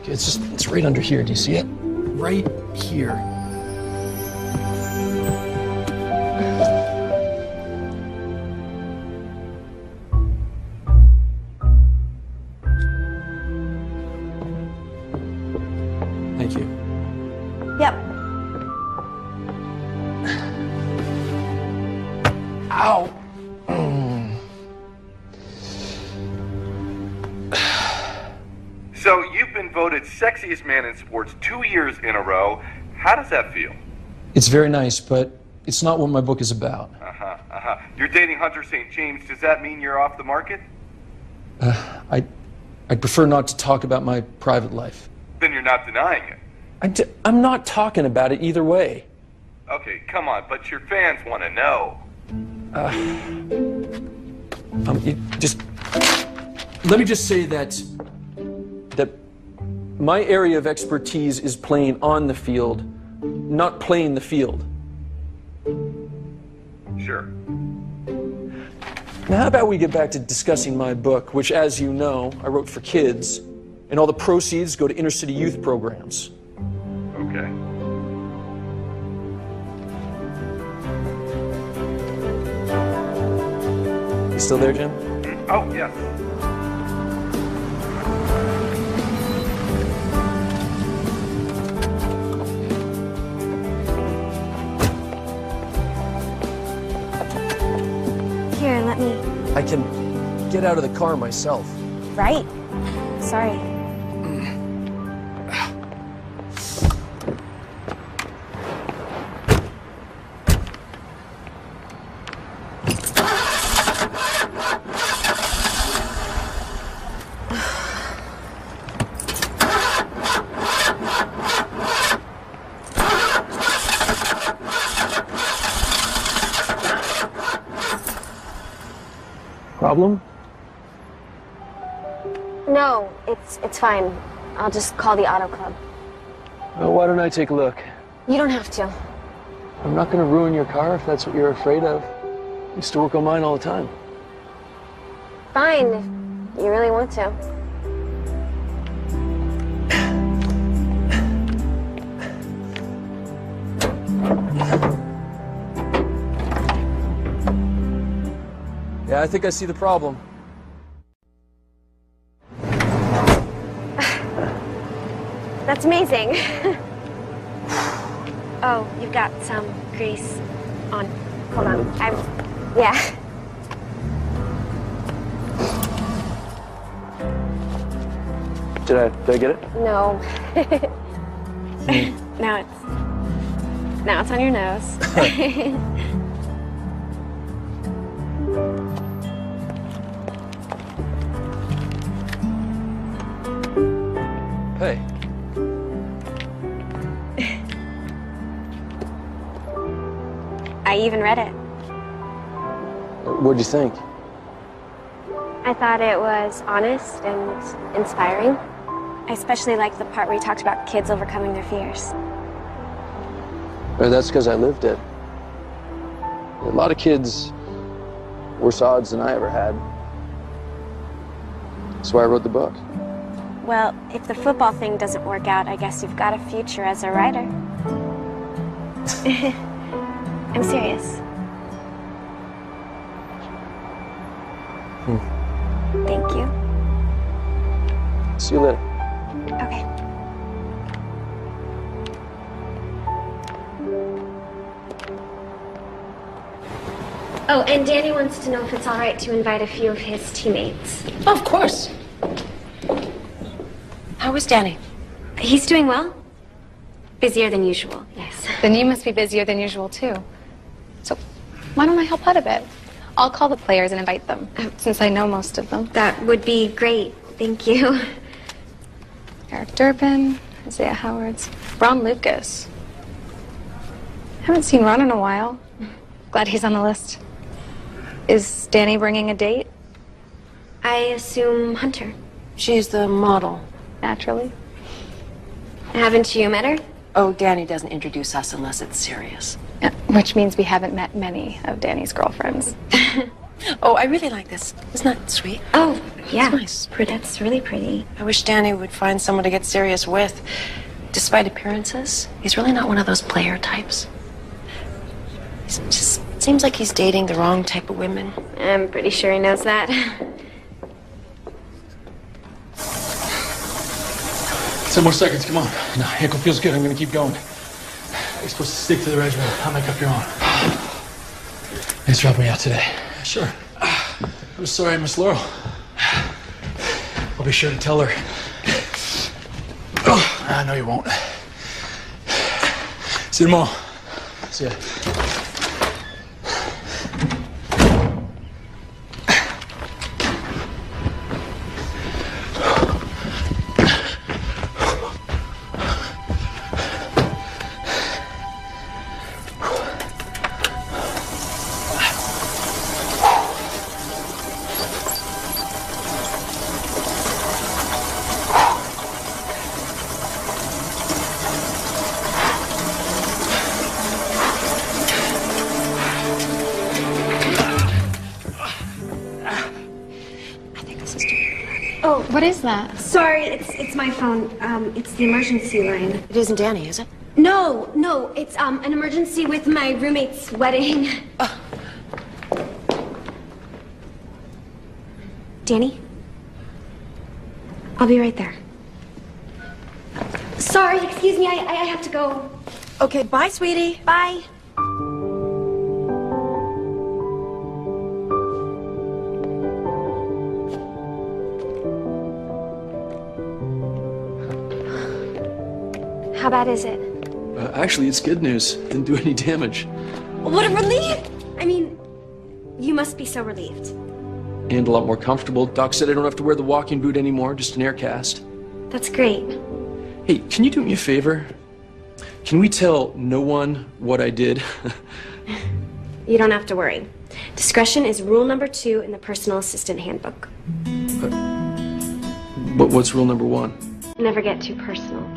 Okay, it's right under here. Do you see it? Right here. Thank you. Yep. Ow! So you've been voted sexiest man in sports 2 years in a row. How does that feel? It's very nice, but it's not what my book is about. You're dating Hunter St. James. Does that mean you're off the market? I'd prefer not to talk about my private life. Then you're not denying it. I'm not talking about it either way. Okay, come on, but your fans want to know. Let me just say that my area of expertise is playing on the field, not playing the field. Sure. Now, how about we get back to discussing my book, which, as you know, I wrote for kids, and all the proceeds go to inner city youth programs. Okay. You still there, Jim? Oh, yes. Here, let me. I I can get out of the car myself. Right. Sorry. Problem? No, it's fine. I'll just call the auto club. Well, why don't I take a look? You don't have to. I'm not going to ruin your car if that's what you're afraid of. I used to work on mine all the time. Fine, if you really want to. Yeah, I think I see the problem. That's amazing. Oh, you've got some grease on. Hold on. Yeah. Did I get it? No. Now it's on your nose. Hey. I even read it. What'd you think? I thought it was honest and inspiring. I especially liked the part where he talked about kids overcoming their fears. That's because I lived it. A lot of kids worse odds than I ever had. That's why I wrote the book. Well, if the football thing doesn't work out, I guess you've got a future as a writer. I'm serious. Thank you. See you later. Okay. Oh, and Danny wants to know if it's all right to invite a few of his teammates. Oh, of course. How is Danny? He's doing well. Busier than usual, yes. Then you must be busier than usual, too. So why don't I help out a bit? I'll call the players and invite them, since I know most of them. That would be great. Thank you. Eric Durbin, Isaiah Howards, Ron Lucas. Haven't seen Ron in a while. Glad he's on the list. Is Danny bringing a date? I assume Hunter. She's the model. Naturally. Haven't you met her? Oh, Danny doesn't introduce us unless it's serious. Which means we haven't met many of Danny's girlfriends. Oh, I really like this. Isn't that sweet? Oh, yeah. It's nice. Pretty. That's really pretty. I wish Danny would find someone to get serious with. Despite appearances, he's really not one of those player types. He just seems like he's dating the wrong type of women. I'm pretty sure he knows that. 10 more seconds, come on. No, ankle feels good, I'm gonna keep going. You're supposed to stick to the regimen. I'll make up your own. Thanks for helping me out today. Sure. I'm sorry I missed Laurel. I'll be sure to tell her. I know you won't. See you tomorrow. See ya. Oh, what is that? Sorry, it's my phone. It's the emergency line. It isn't Danny, is it? No, it's an emergency with my roommate's wedding. Danny? I'll be right there. Sorry, excuse me, I have to go. Okay, bye, sweetie. Bye. How bad is it? Actually, it's good news. Didn't do any damage. What a relief! I mean, you must be so relieved. And a lot more comfortable. Doc said I don't have to wear the walking boot anymore, just an air cast. That's great. Hey, can you do me a favor? Can we tell no one what I did? You don't have to worry. Discretion is rule number 2 in the personal assistant handbook. But what's rule number 1? Never get too personal.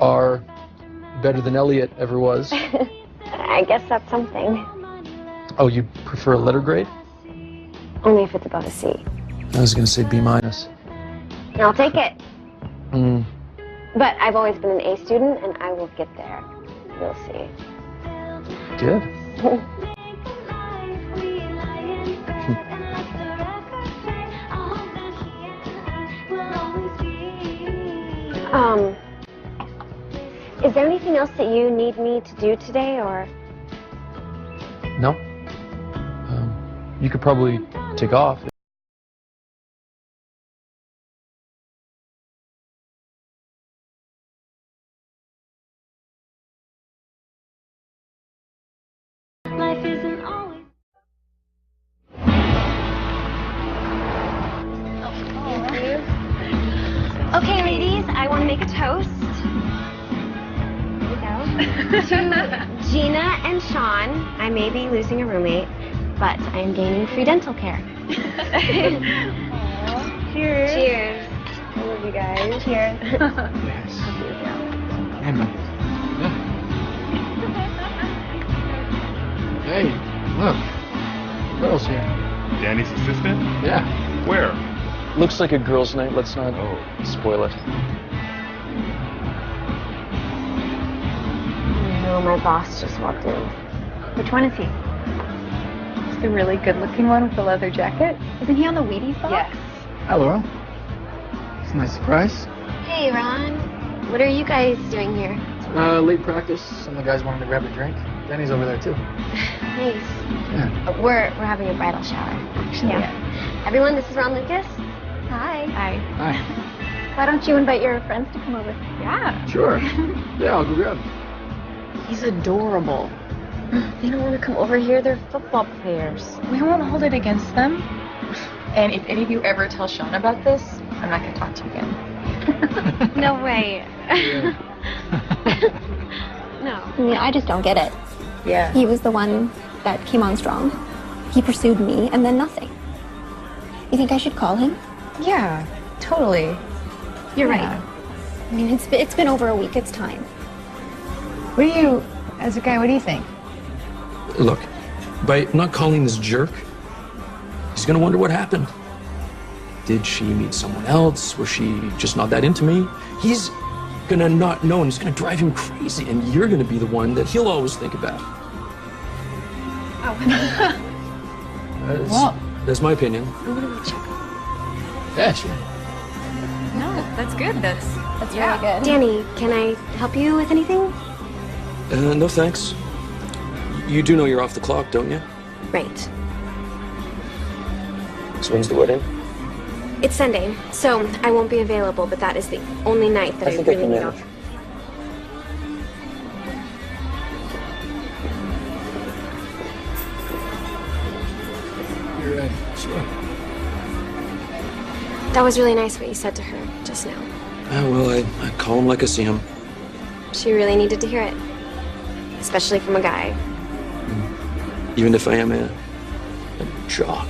Are better than Elliot ever was. I guess that's something. Oh, you prefer a letter grade? Only if it's above a C. I was gonna say B minus. I'll take it. Mm. But I've always been an A student, and I will get there. You'll see. Good. Is there anything else that you need me to do today, or? No? You could probably take off. Life isn't always. Thank you. Okay, ladies, I want to make a toast. To Gina and Sean. I may be losing a roommate, but I am gaining free dental care. Cheers. Cheers. I love you guys. Cheers. Yes. Amen. Yeah. Hey, look. Girls here. Danny's assistant? Yeah. Where? Looks like a girls' night. Let's not spoil it. No, my boss just walked in. Which one is he? It's the really good-looking one with the leather jacket. Isn't he on the Wheaties box? Yes. Hi, Laura. It's a nice surprise. Hey, Ron. What are you guys doing here? Late practice. Some of the guys wanted to grab a drink. Danny's over there, too. Nice. Yeah. We're having a bridal shower, actually. Yeah. Everyone, this is Ron Lucas. Hi. Hi. Hi. Why don't you invite your friends to come over? Yeah. Sure. Yeah, I'll go grab him. He's adorable. They don't want to come over here. They're football players. We won't hold it against them. And if any of you ever tell Sean about this, I'm not going to talk to you again. No way. No. I mean, I just don't get it. Yeah. He was the one that came on strong. He pursued me, and then nothing. You think I should call him? Yeah, totally. You're right. I mean, it's been over a week. It's time. What do you, as a guy, what do you think? Look, by not calling this jerk, he's gonna wonder what happened. Did she meet someone else? Was she just not that into me? He's gonna not know, and it's gonna drive him crazy, and you're gonna be the one that he'll always think about. Well, that's my opinion. Yeah, sure. no, that's good. That's really good. Danny, can I help you with anything? No thanks. You do know you're off the clock, don't you? Right. So when's the wedding? It's Sunday, so I won't be available, but that is the only night that I think really can need manage. off. That was really nice what you said to her just now. Well, I call him like I see him. She really needed to hear it. Especially from a guy. Even if I am a jock.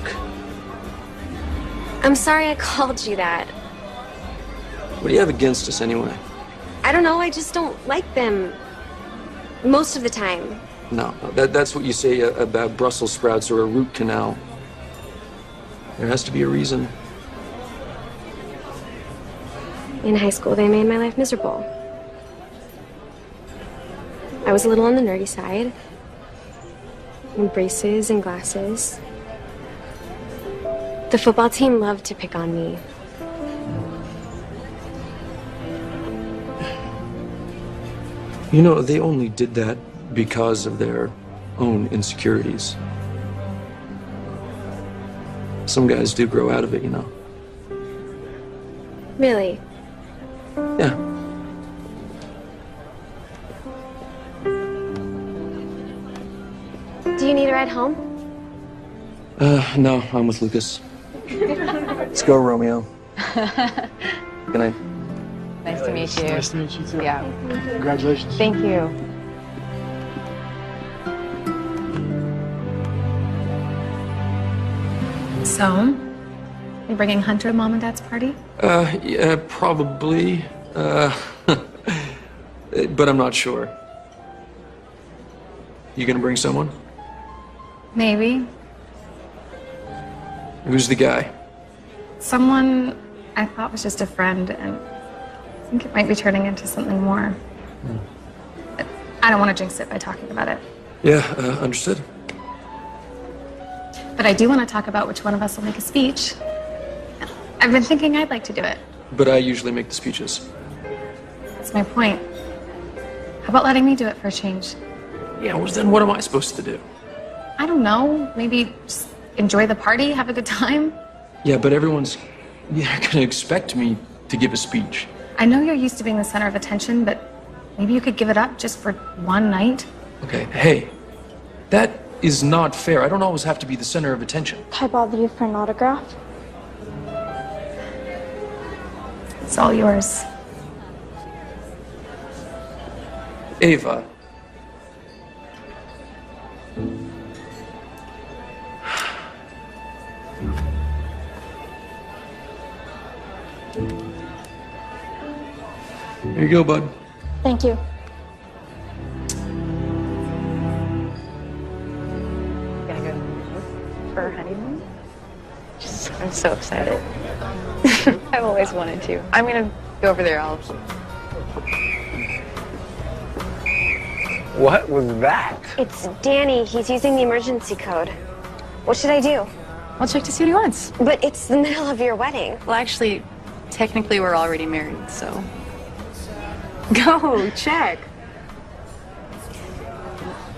I'm sorry I called you that. What do you have against us anyway? I don't know, I just don't like them. Most of the time. No, that's what you say about Brussels sprouts or a root canal. There has to be a reason. In high school, they made my life miserable. I was a little on the nerdy side. And braces and glasses. The football team loved to pick on me. You know, they only did that because of their own insecurities. Some guys do grow out of it, you know. Really? Yeah. Do you need a ride home? No, I'm with Lucas. Let's go, Romeo. Good night. Nice to meet you. Nice to meet you too. Yeah. Congratulations. Thank you. So, you bringing Hunter to Mom and Dad's party? Yeah, probably. But I'm not sure. You gonna bring someone? Maybe. Who's the guy? Someone I thought was just a friend, and I think it might be turning into something more. But I don't want to jinx it by talking about it. Yeah, understood. But I do want to talk about which one of us will make a speech. I've been thinking I'd like to do it. But I usually make the speeches. That's my point. How about letting me do it for a change? Yeah, well then what am I supposed to do? I don't know. Maybe just enjoy the party, have a good time. Yeah, but everyone's gonna expect me to give a speech. I know you're used to being the center of attention, but maybe you could give it up just for one night. Okay, hey, that is not fair. I don't always have to be the center of attention. Can I bother you for an autograph? It's all yours. Ava. Here you go, bud. Thank you. Gonna go for a honeymoon? I'm so excited. I've always wanted to. I'm gonna go over there. What was that? It's Danny. He's using the emergency code. What should I do? I'll check to see what he wants. But it's the middle of your wedding. Well, actually, technically we're already married, so. Go, check.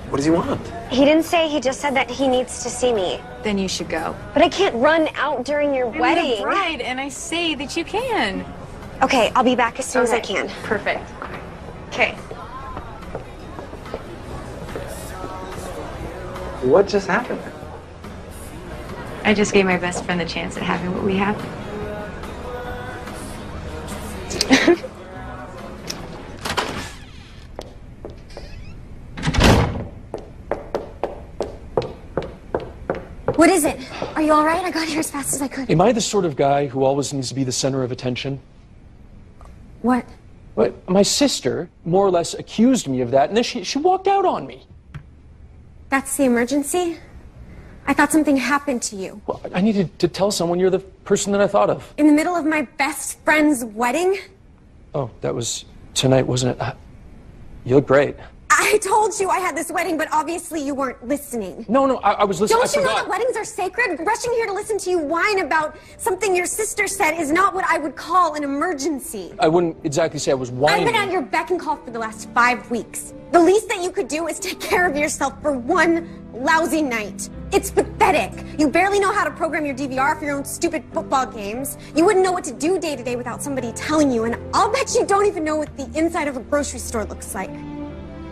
What does he want? He didn't say, he just said that he needs to see me. Then you should go. But I can't run out during your wedding. I'm the bride, and I say that you can. Okay, I'll be back as soon as I can. Perfect. Okay. What just happened? I just gave my best friend the chance at having what we have. What is it? Are you all right? I got here as fast as I could. Am I the sort of guy who always needs to be the center of attention? What? But my sister more or less accused me of that, and then she walked out on me. That's the emergency? I thought something happened to you. Well, I needed to tell someone you're the person that I thought of. In the middle of my best friend's wedding? Oh, that was tonight, wasn't it? You look great. I told you I had this wedding, but obviously you weren't listening. No, I was listening. Don't you know that weddings are sacred? Rushing here to listen to you whine about something your sister said is not what I would call an emergency. I wouldn't exactly say I was whining. I've been at your beck and call for the last 5 weeks. The least that you could do is take care of yourself for one lousy night. It's pathetic. You barely know how to program your DVR for your own stupid football games. You wouldn't know what to do day to day without somebody telling you, and I'll bet you don't even know what the inside of a grocery store looks like.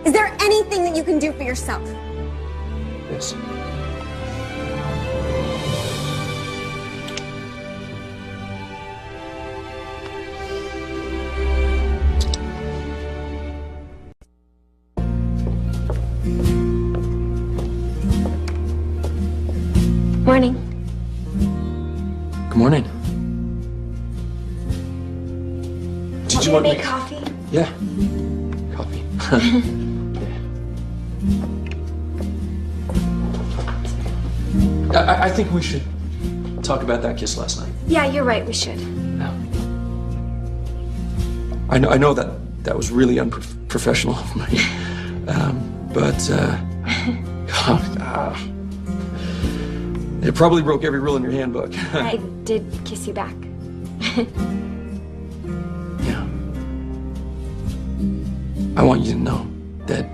Is there anything that you can do for yourself? Yes. Morning. Good morning. Did you want to make coffee? Yeah. Coffee. I think we should talk about that kiss last night. Yeah, you're right. We should. I know that was really unprofessional of me. It probably broke every rule in your handbook. I did kiss you back. Yeah. I want you to know that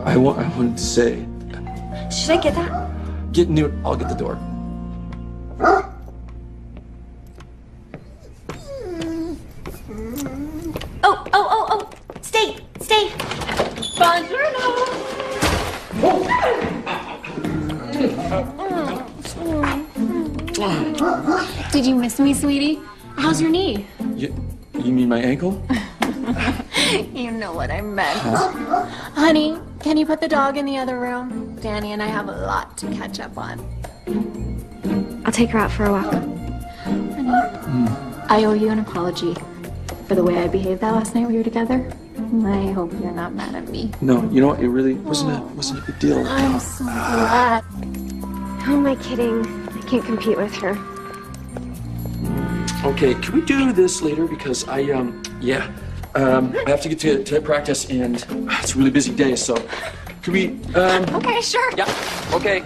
I wanted to say, Should I get that? get Newt, I'll get the door. Oh. Stay. Did you miss me, sweetie? How's your knee? You mean my ankle? You know what I meant. Honey, can you put the dog in the other room? Danny and I have a lot to catch up on. I'll take her out for a walk. Honey, I owe you an apology for the way I behaved that last night we were together. I hope you're not mad at me. No, you know what? It really wasn't a big deal. I'm so glad. Who am I kidding? I can't compete with her. Okay, can we do this later? Because I have to get to practice, and it's a really busy day, so could we, Okay, sure. Yeah, okay.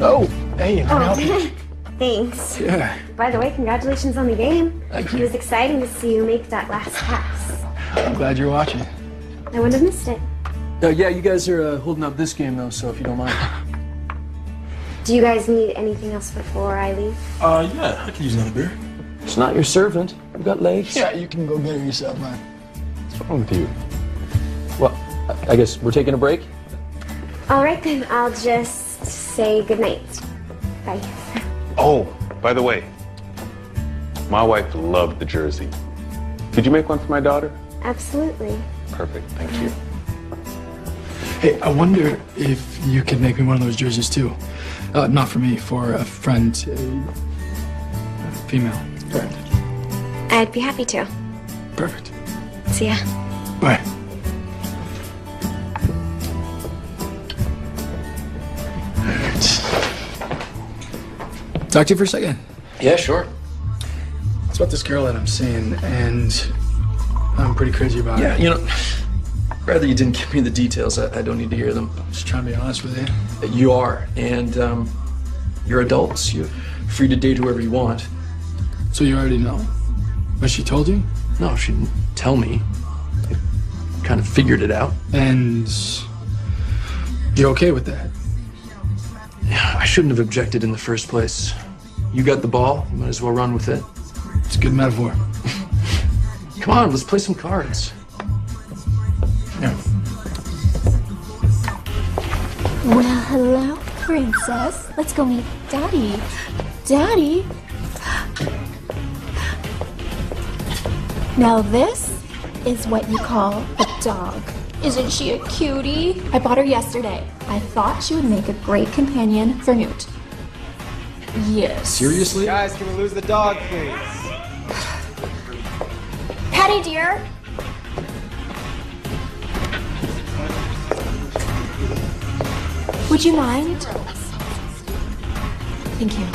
Oh, hey, can I help you? Thanks. Yeah. By the way, congratulations on the game. Thank It was exciting to see you make that last pass. I'm glad you're watching. I wouldn't have missed it. Yeah, you guys are holding up this game, though, so if you don't mind. Do you guys need anything else before I leave? Yeah, I could use another beer. It's not your servant. You've got legs. Yeah, you can go get it yourself, man. What's wrong with you? Well, I guess we're taking a break? All right, then I'll just say goodnight. Bye. Oh, by the way, my wife loved the jersey. Could you make one for my daughter? Absolutely. Perfect, thank you. Hey, I wonder if you could make me one of those jerseys too. Not for me, for a friend, a female friend. I'd be happy to. Perfect. See ya. Bye. Talk to you for a second. Yeah, sure. It's about this girl that I'm seeing, and I'm pretty crazy about Yeah, it. you know, rather you didn't give me the details. I don't need to hear them. Just trying to be honest with you. You are, and you're adults. You're free to date whoever you want. So you already know? But she told you? No, she didn't tell me. I kind of figured it out. And you're okay with that? Yeah, I shouldn't have objected in the first place. You got the ball. You might as well run with it. It's a good metaphor. Come on, let's play some cards. Yeah. Well, hello, princess. Let's go meet Daddy. Daddy? Now this is what you call a dog. Isn't she a cutie? I bought her yesterday. I thought she would make a great companion for Newt. Yes. Seriously? Guys, can we lose the dog, please? Patty, dear. Would you mind? Thank you.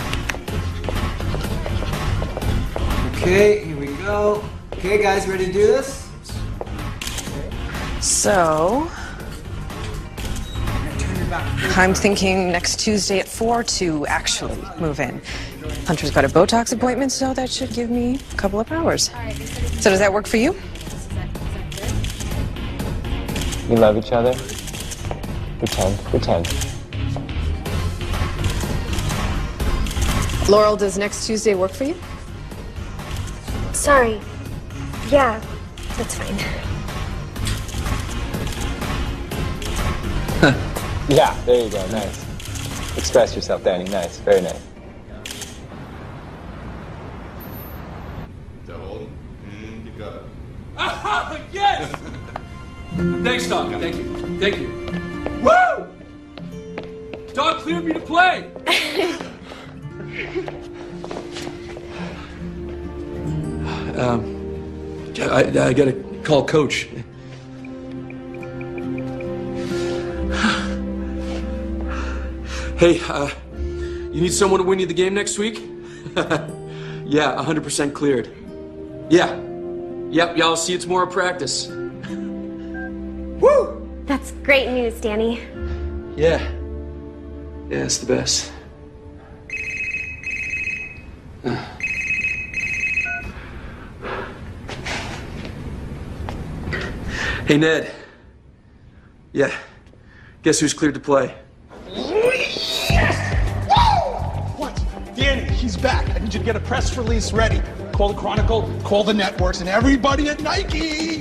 Okay, here we go. Okay, guys, ready to do this? So, I'm thinking next Tuesday at 4 to actually move in. Hunter's got a Botox appointment, so that should give me a couple of hours. So does that work for you? We love each other. Pretend. Laurel, does next Tuesday work for you? Sorry. Yeah, that's fine. Yeah, there you go, nice. Express yourself, Danny. Nice. Very nice. And you got it. Ah, yes! Thanks, Doc. Thank you. Thank you. Woo! Doc cleared me to play. I gotta call Coach. Hey, you need someone to win you the game next week? Yeah, 100% cleared. Yeah. Yep, y'all see you tomorrow at practice. Woo! That's great news, Danny. Yeah. Yeah, it's the best. Hey, Ned. Yeah. Guess who's cleared to play? What? Danny, he's back. I need you to get a press release ready. Call the Chronicle, call the networks, and everybody at Nike.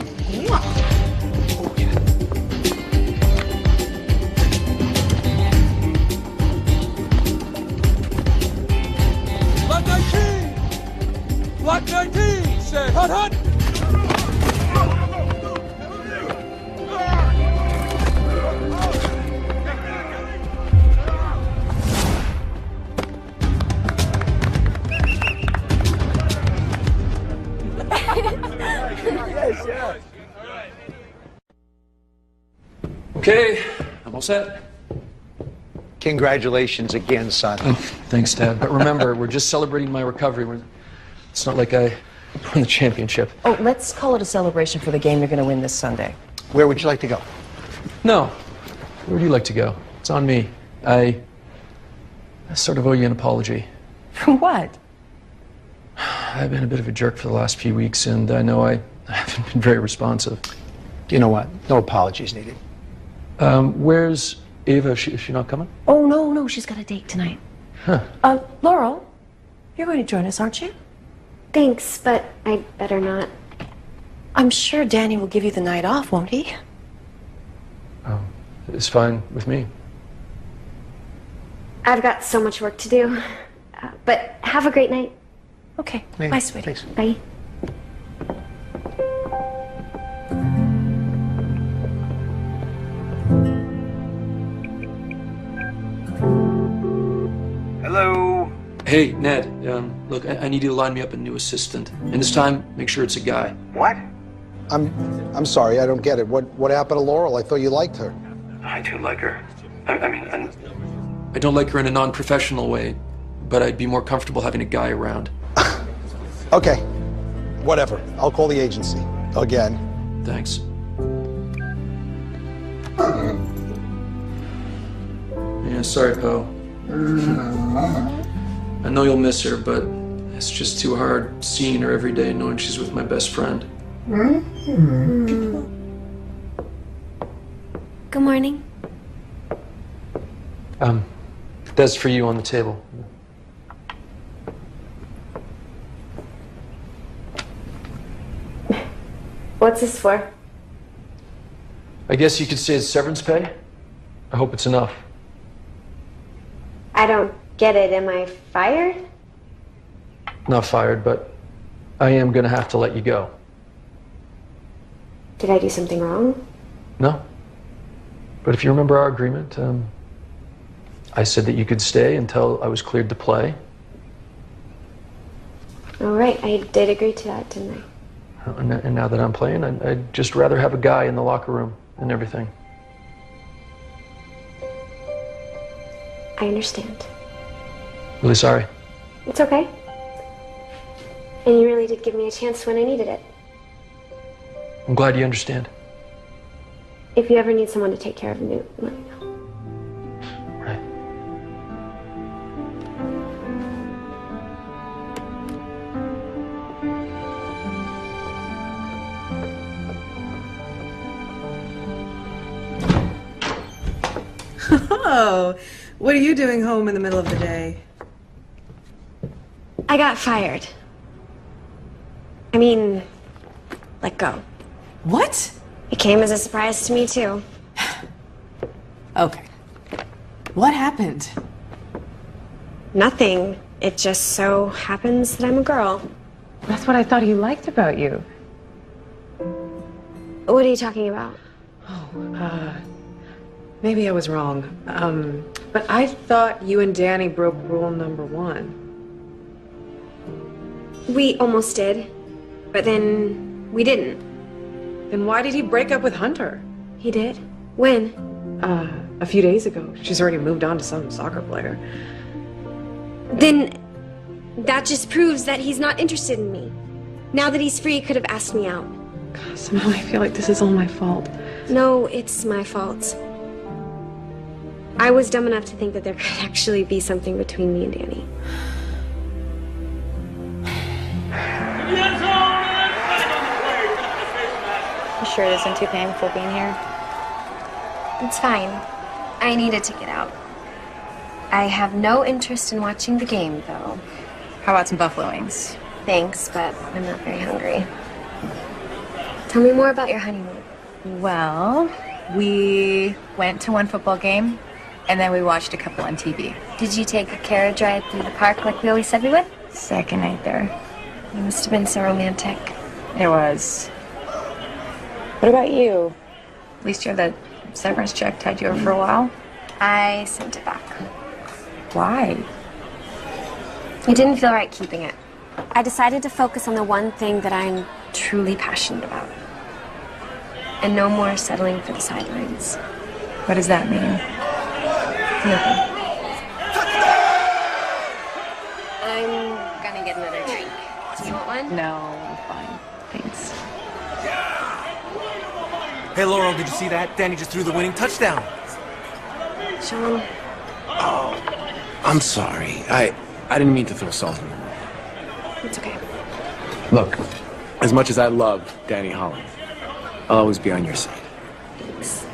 Black 19! Black 19! Say hut hut! Yes, yes. Okay, I'm all set. Congratulations again, son. Oh, thanks, Dad. But remember, we're just celebrating my recovery. It's not like I won the championship. Oh, let's call it a celebration for the game you're going to win this Sunday. Where would you like to go? No. Where would you like to go? It's on me. I sort of owe you an apology. For what? I've been a bit of a jerk for the last few weeks, and I know I haven't been very responsive. You know what? No apologies needed. Where's Ava? Is she not coming? Oh, no, she's got a date tonight. Huh. Laurel, you're going to join us, aren't you? Thanks, but I'd better not. I'm sure Danny will give you the night off, won't he? It's fine with me. I've got so much work to do. But have a great night. Okay. Yeah, Bye, sweetie. thanks. Bye. Hello. Hey, Ned. Look, I need you to line me up a new assistant, and this time, make sure it's a guy. What? I'm sorry, I don't get it. What happened to Laurel? I thought you liked her. I do like her. I don't like her in a non-professional way, but I'd be more comfortable having a guy around. Okay, whatever. I'll call the agency. Again. Thanks. Yeah, sorry, Poe. I know you'll miss her, but it's just too hard seeing her every day knowing she's with my best friend. Good morning. That's for you on the table. What's this for? I guess you could say it's severance pay. I hope it's enough. I don't get it. Am I fired? Not fired, but I am gonna have to let you go. Did I do something wrong? No. But if you remember our agreement, I said that you could stay until I was cleared to play. All right, I did agree to that, didn't And now that I'm playing, I'd just rather have a guy in the locker room and everything. I understand. Really sorry. It's okay. And you really did give me a chance when I needed it. I'm glad you understand. If you ever need someone to take care of me, let me know. Right. Oh, what are you doing home in the middle of the day? I got fired. I mean, let go. What? It came as a surprise to me, too. Okay. What happened? Nothing. It just so happens that I'm a girl. That's what I thought he liked about you. What are you talking about? Maybe I was wrong. But I thought you and Danny broke rule number 1. We almost did, but then we didn't. Then why did he break up with Hunter? He did? When? A few days ago. She's already moved on to some soccer player. Then that just proves that he's not interested in me. Now that he's free, he could have asked me out. God, somehow I feel like this is all my fault. No, it's my fault. I was dumb enough to think that there could actually be something between me and Danny. You sure it isn't too painful being here? It's fine. I needed to get out. I have no interest in watching the game, though. How about some buffalo wings? Thanks, but I'm not very hungry. Tell me more about your honeymoon. Well, we went to one football game, and then we watched a couple on TV. Did you take a carriage ride through the park like we always said we would? Second night there. You must have been so romantic. It was. What about you? At least you have that severance check tied you over for a while. I sent it back. Why? It didn't feel right keeping it. I decided to focus on the one thing that I'm truly passionate about. And no more settling for the sidelines. What does that mean? Nothing. I'm gonna get another drink. Do you want one? No, I'm fine. Thanks. Hey, Laurel, did you see that? Danny just threw the winning touchdown. Sean. Oh, I'm sorry. I didn't mean to throw salt in the wound. It's okay. Look, as much as I love Danny Holland, I'll always be on your side. Thanks.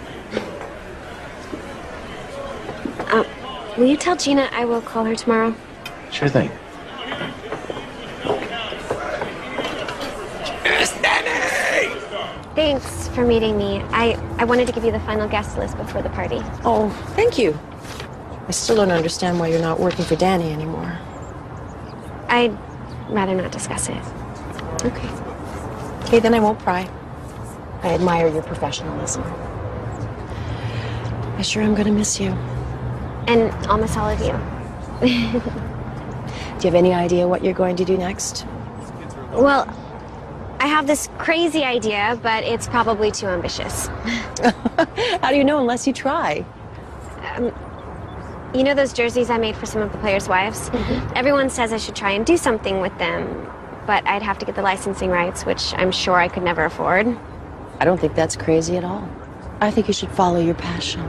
Will you tell Gina I will call her tomorrow? Sure thing. Thanks for meeting me. I wanted to give you the final guest list before the party. Oh, thank you. I still don't understand why you're not working for Danny anymore. I'd rather not discuss it. Okay. Okay, then I won't pry. I admire your professionalism. I sure am gonna miss you. And I'll miss all of you. Do you have any idea what you're going to do next? Well, I have this crazy idea, but it's probably too ambitious. How do you know unless you try? You know those jerseys I made for some of the players' wives? Mm-hmm. Everyone says I should try and do something with them, but I'd have to get the licensing rights, which I'm sure I could never afford. I don't think that's crazy at all. I think you should follow your passion.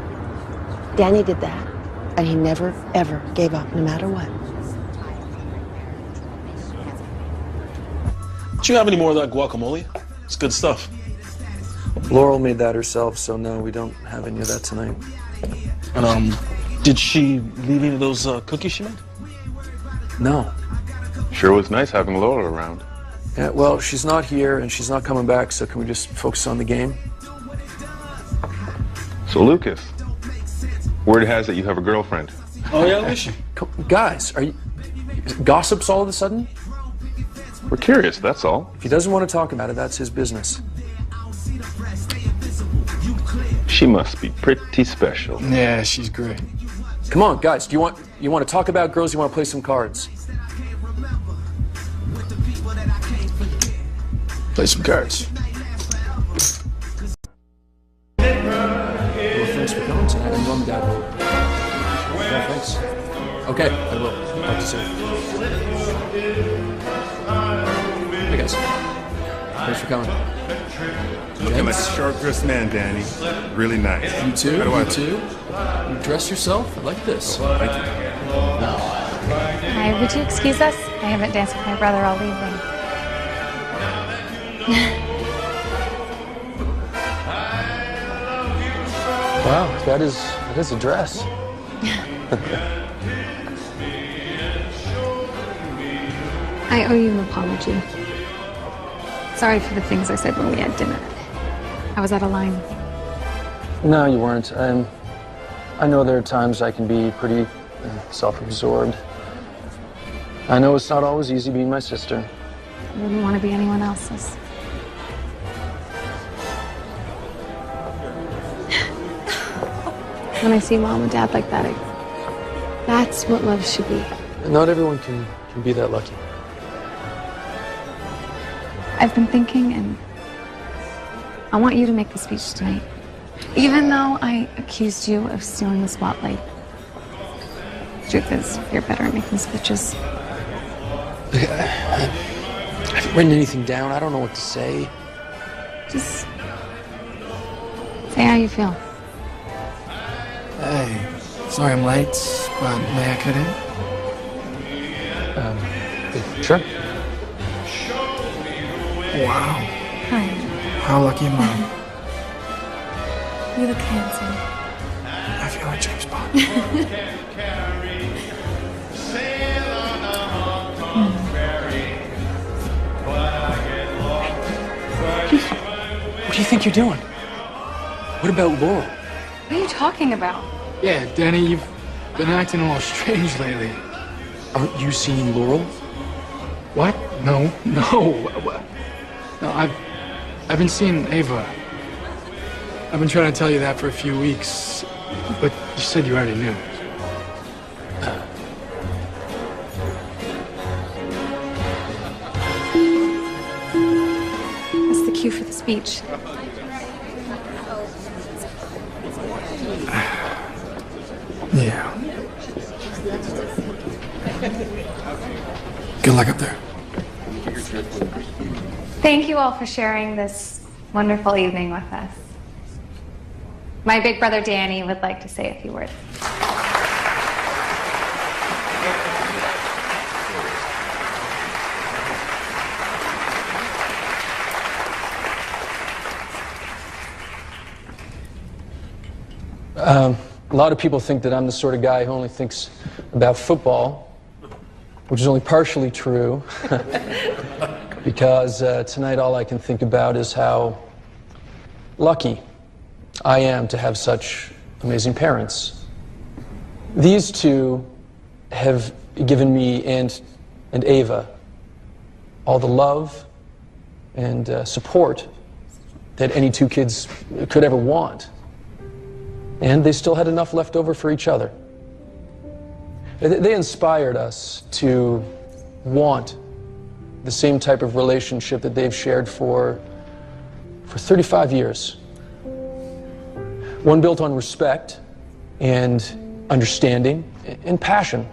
Danny did that, and he never, ever gave up, no matter what. Do you have any more of that guacamole? It's good stuff. Laurel made that herself, so no, we don't have any of that tonight. And, did she leave any of those cookies she made? No. Sure was nice having Laurel around. Yeah, well, she's not here and she's not coming back, so can we just focus on the game? So, Lucas, word has it you have a girlfriend. Oh, yeah, who is she? Guys, are you... Gossips all of a sudden? We're curious, that's all. If he doesn't want to talk about it, that's his business. She must be pretty special. Yeah, she's great. Come on, guys, do you want to talk about girls? You want to play some cards? Play some cards. Well, thanks for coming tonight. And Mom and Dad will. Yeah, thanks. Okay, I will. Talk to you soon. Hey, guys. Thanks for coming. Looking like a sharp-dressed man, Danny. Really nice. You too? How do I You look? too? You dress yourself? I like this. Thank you. Hi, would you excuse us? I haven't danced with my brother all evening. Wow, that is a dress. I owe you an apology. Sorry for the things I said when we had dinner. I was out of line. No, you weren't. I know there are times I can be pretty self-absorbed. I know it's not always easy being my sister. I wouldn't want to be anyone else's. When I see Mom and Dad like that, that's what love should be. Not everyone can be that lucky. I've been thinking, and I want you to make the speech tonight. Even though I accused you of stealing the spotlight. Truth is, you're better at making speeches. I haven't written anything down. I don't know what to say. Just say how you feel. Hey, sorry I'm late, but may I cut in? Sure. Wow. Hi. How lucky am I? You look handsome. I feel like James Bond. What do you think you're doing? What about Laurel? What are you talking about? Yeah, Danny, you've been acting a little strange lately. Aren't you seeing Laurel? What? No. No, I've been seeing Ava. I've been trying to tell you that for a few weeks, but you said you already knew. That's the cue for the speech. Yeah. Good luck up there. Thank you all for sharing this wonderful evening with us. My big brother Danny would like to say a few words. A lot of people think that I'm the sort of guy who only thinks about football, which is only partially true, because tonight all I can think about is how lucky I am to have such amazing parents. These two have given me and Ava all the love and support that any two kids could ever want. And they still had enough left over for each other. They inspired us to want the same type of relationship that they've shared for 35 years. One built on respect and understanding and passion.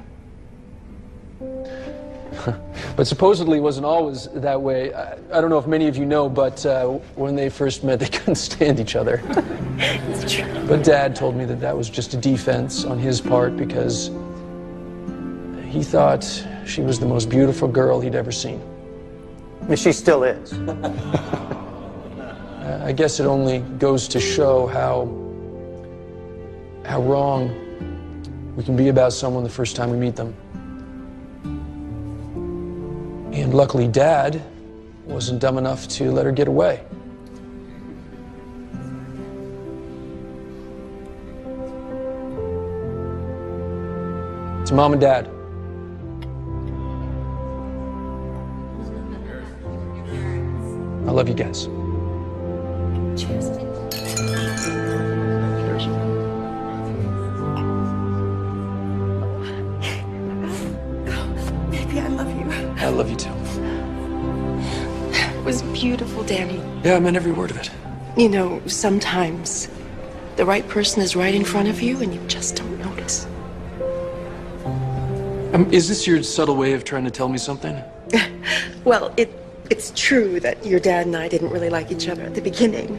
But supposedly it wasn't always that way. I don't know if many of you know, but when they first met, they couldn't stand each other. But Dad told me that that was just a defense on his part because he thought she was the most beautiful girl he'd ever seen. And she still is. I guess it only goes to show how wrong we can be about someone the first time we meet them. And luckily, Dad wasn't dumb enough to let her get away. To Mom and Dad, I love you guys. Cheers. Baby, I love you. I love you too. It was beautiful, Danny. Yeah, I meant every word of it. You know, sometimes the right person is right in front of you and you just don't notice. Is this your subtle way of trying to tell me something? Well, it's true that your dad and I didn't really like each other at the beginning.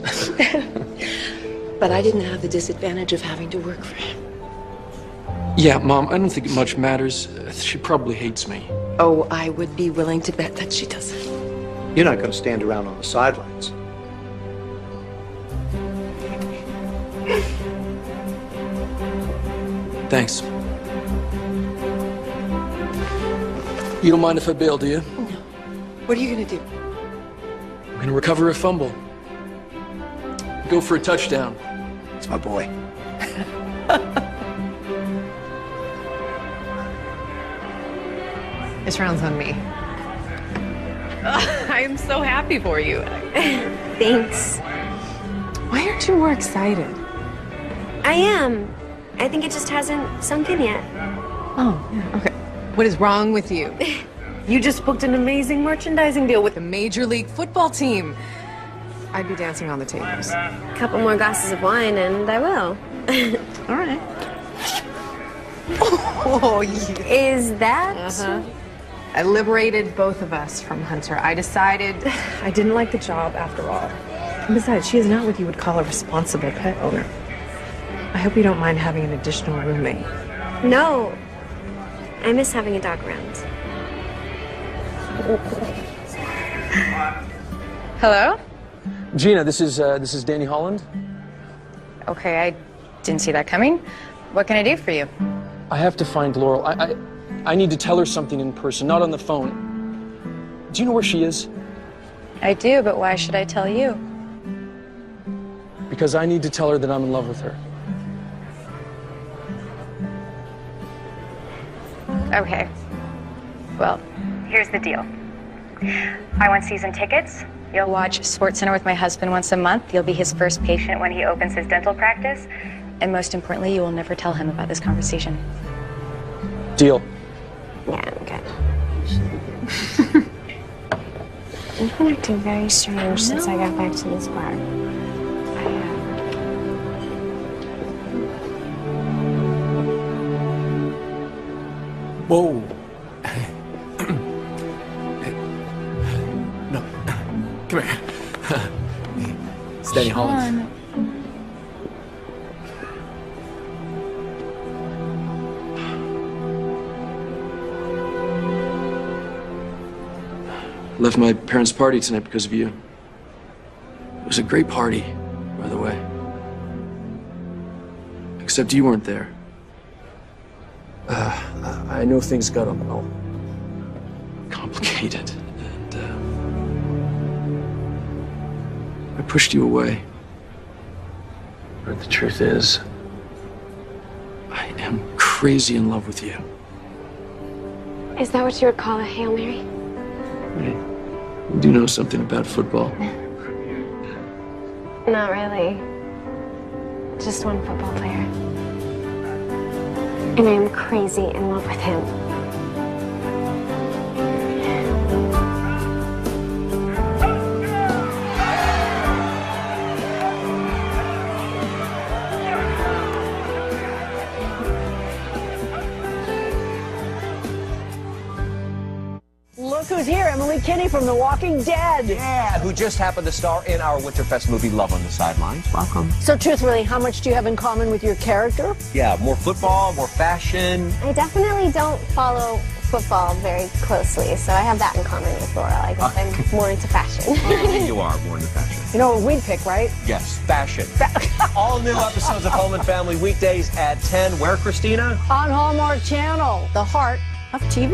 But I didn't have the disadvantage of having to work for him. Yeah, Mom, I don't think it much matters. She probably hates me. Oh, I would be willing to bet that she doesn't. You're not going to stand around on the sidelines. Thanks. You don't mind if I bail, do you? No. What are you going to do? I'm going to recover a fumble. Go for a touchdown. It's my boy. This round's on me. I am so happy for you. Thanks. Why aren't you more excited? I am. I think it just hasn't sunk in yet. Oh, yeah, okay. What is wrong with you? You just booked an amazing merchandising deal with the Major League Football team. I'd be dancing on the tables. A couple more glasses of wine and I will. All right. Oh, yeah. Is that? Uh-huh. I liberated both of us from Hunter. I decided I didn't like the job after all. And besides, she is not what you would call a responsible pet owner. I hope you don't mind having an additional roommate. No. I miss having a dog around. Hello? Gina, this is Danny Holland. Okay, I didn't see that coming. What can I do for you? I have to find Laurel. I need to tell her something in person, not on the phone. Do you know where she is? I do, but why should I tell you? Because I need to tell her that I'm in love with her. Okay. Well, here's the deal. I want season tickets. You'll watch SportsCenter with my husband once a month. You'll be his first patient when he opens his dental practice. And most importantly, you will never tell him about this conversation. Deal. Yeah, I'm good. You've been acting very strange since I got back to this bar. Whoa. No. Come here. It's Danny Holland. Left my parents' party tonight because of you. It was a great party, by the way. Except you weren't there. I know things got all complicated, and I pushed you away. But the truth is, I am crazy in love with you. Is that what you would call a Hail Mary? Hey, you do know something about football. Not really. Just one football player. And I am crazy in love with him. Look who's here, Emily Kinney from The Walking Dead. Yeah, who just happened to star in our Winterfest movie Love on the Sidelines. Welcome. So truthfully, how much do you have in common with your character? Yeah, more football, more fashion. I definitely don't follow football very closely, so I have that in common with Laura. I guess I'm more into fashion. You are more into fashion. You know what we'd pick, right? Yes, fashion. All new episodes of Home and Family weekdays at 10. Where, Christina? On Hallmark Channel, the heart of TV.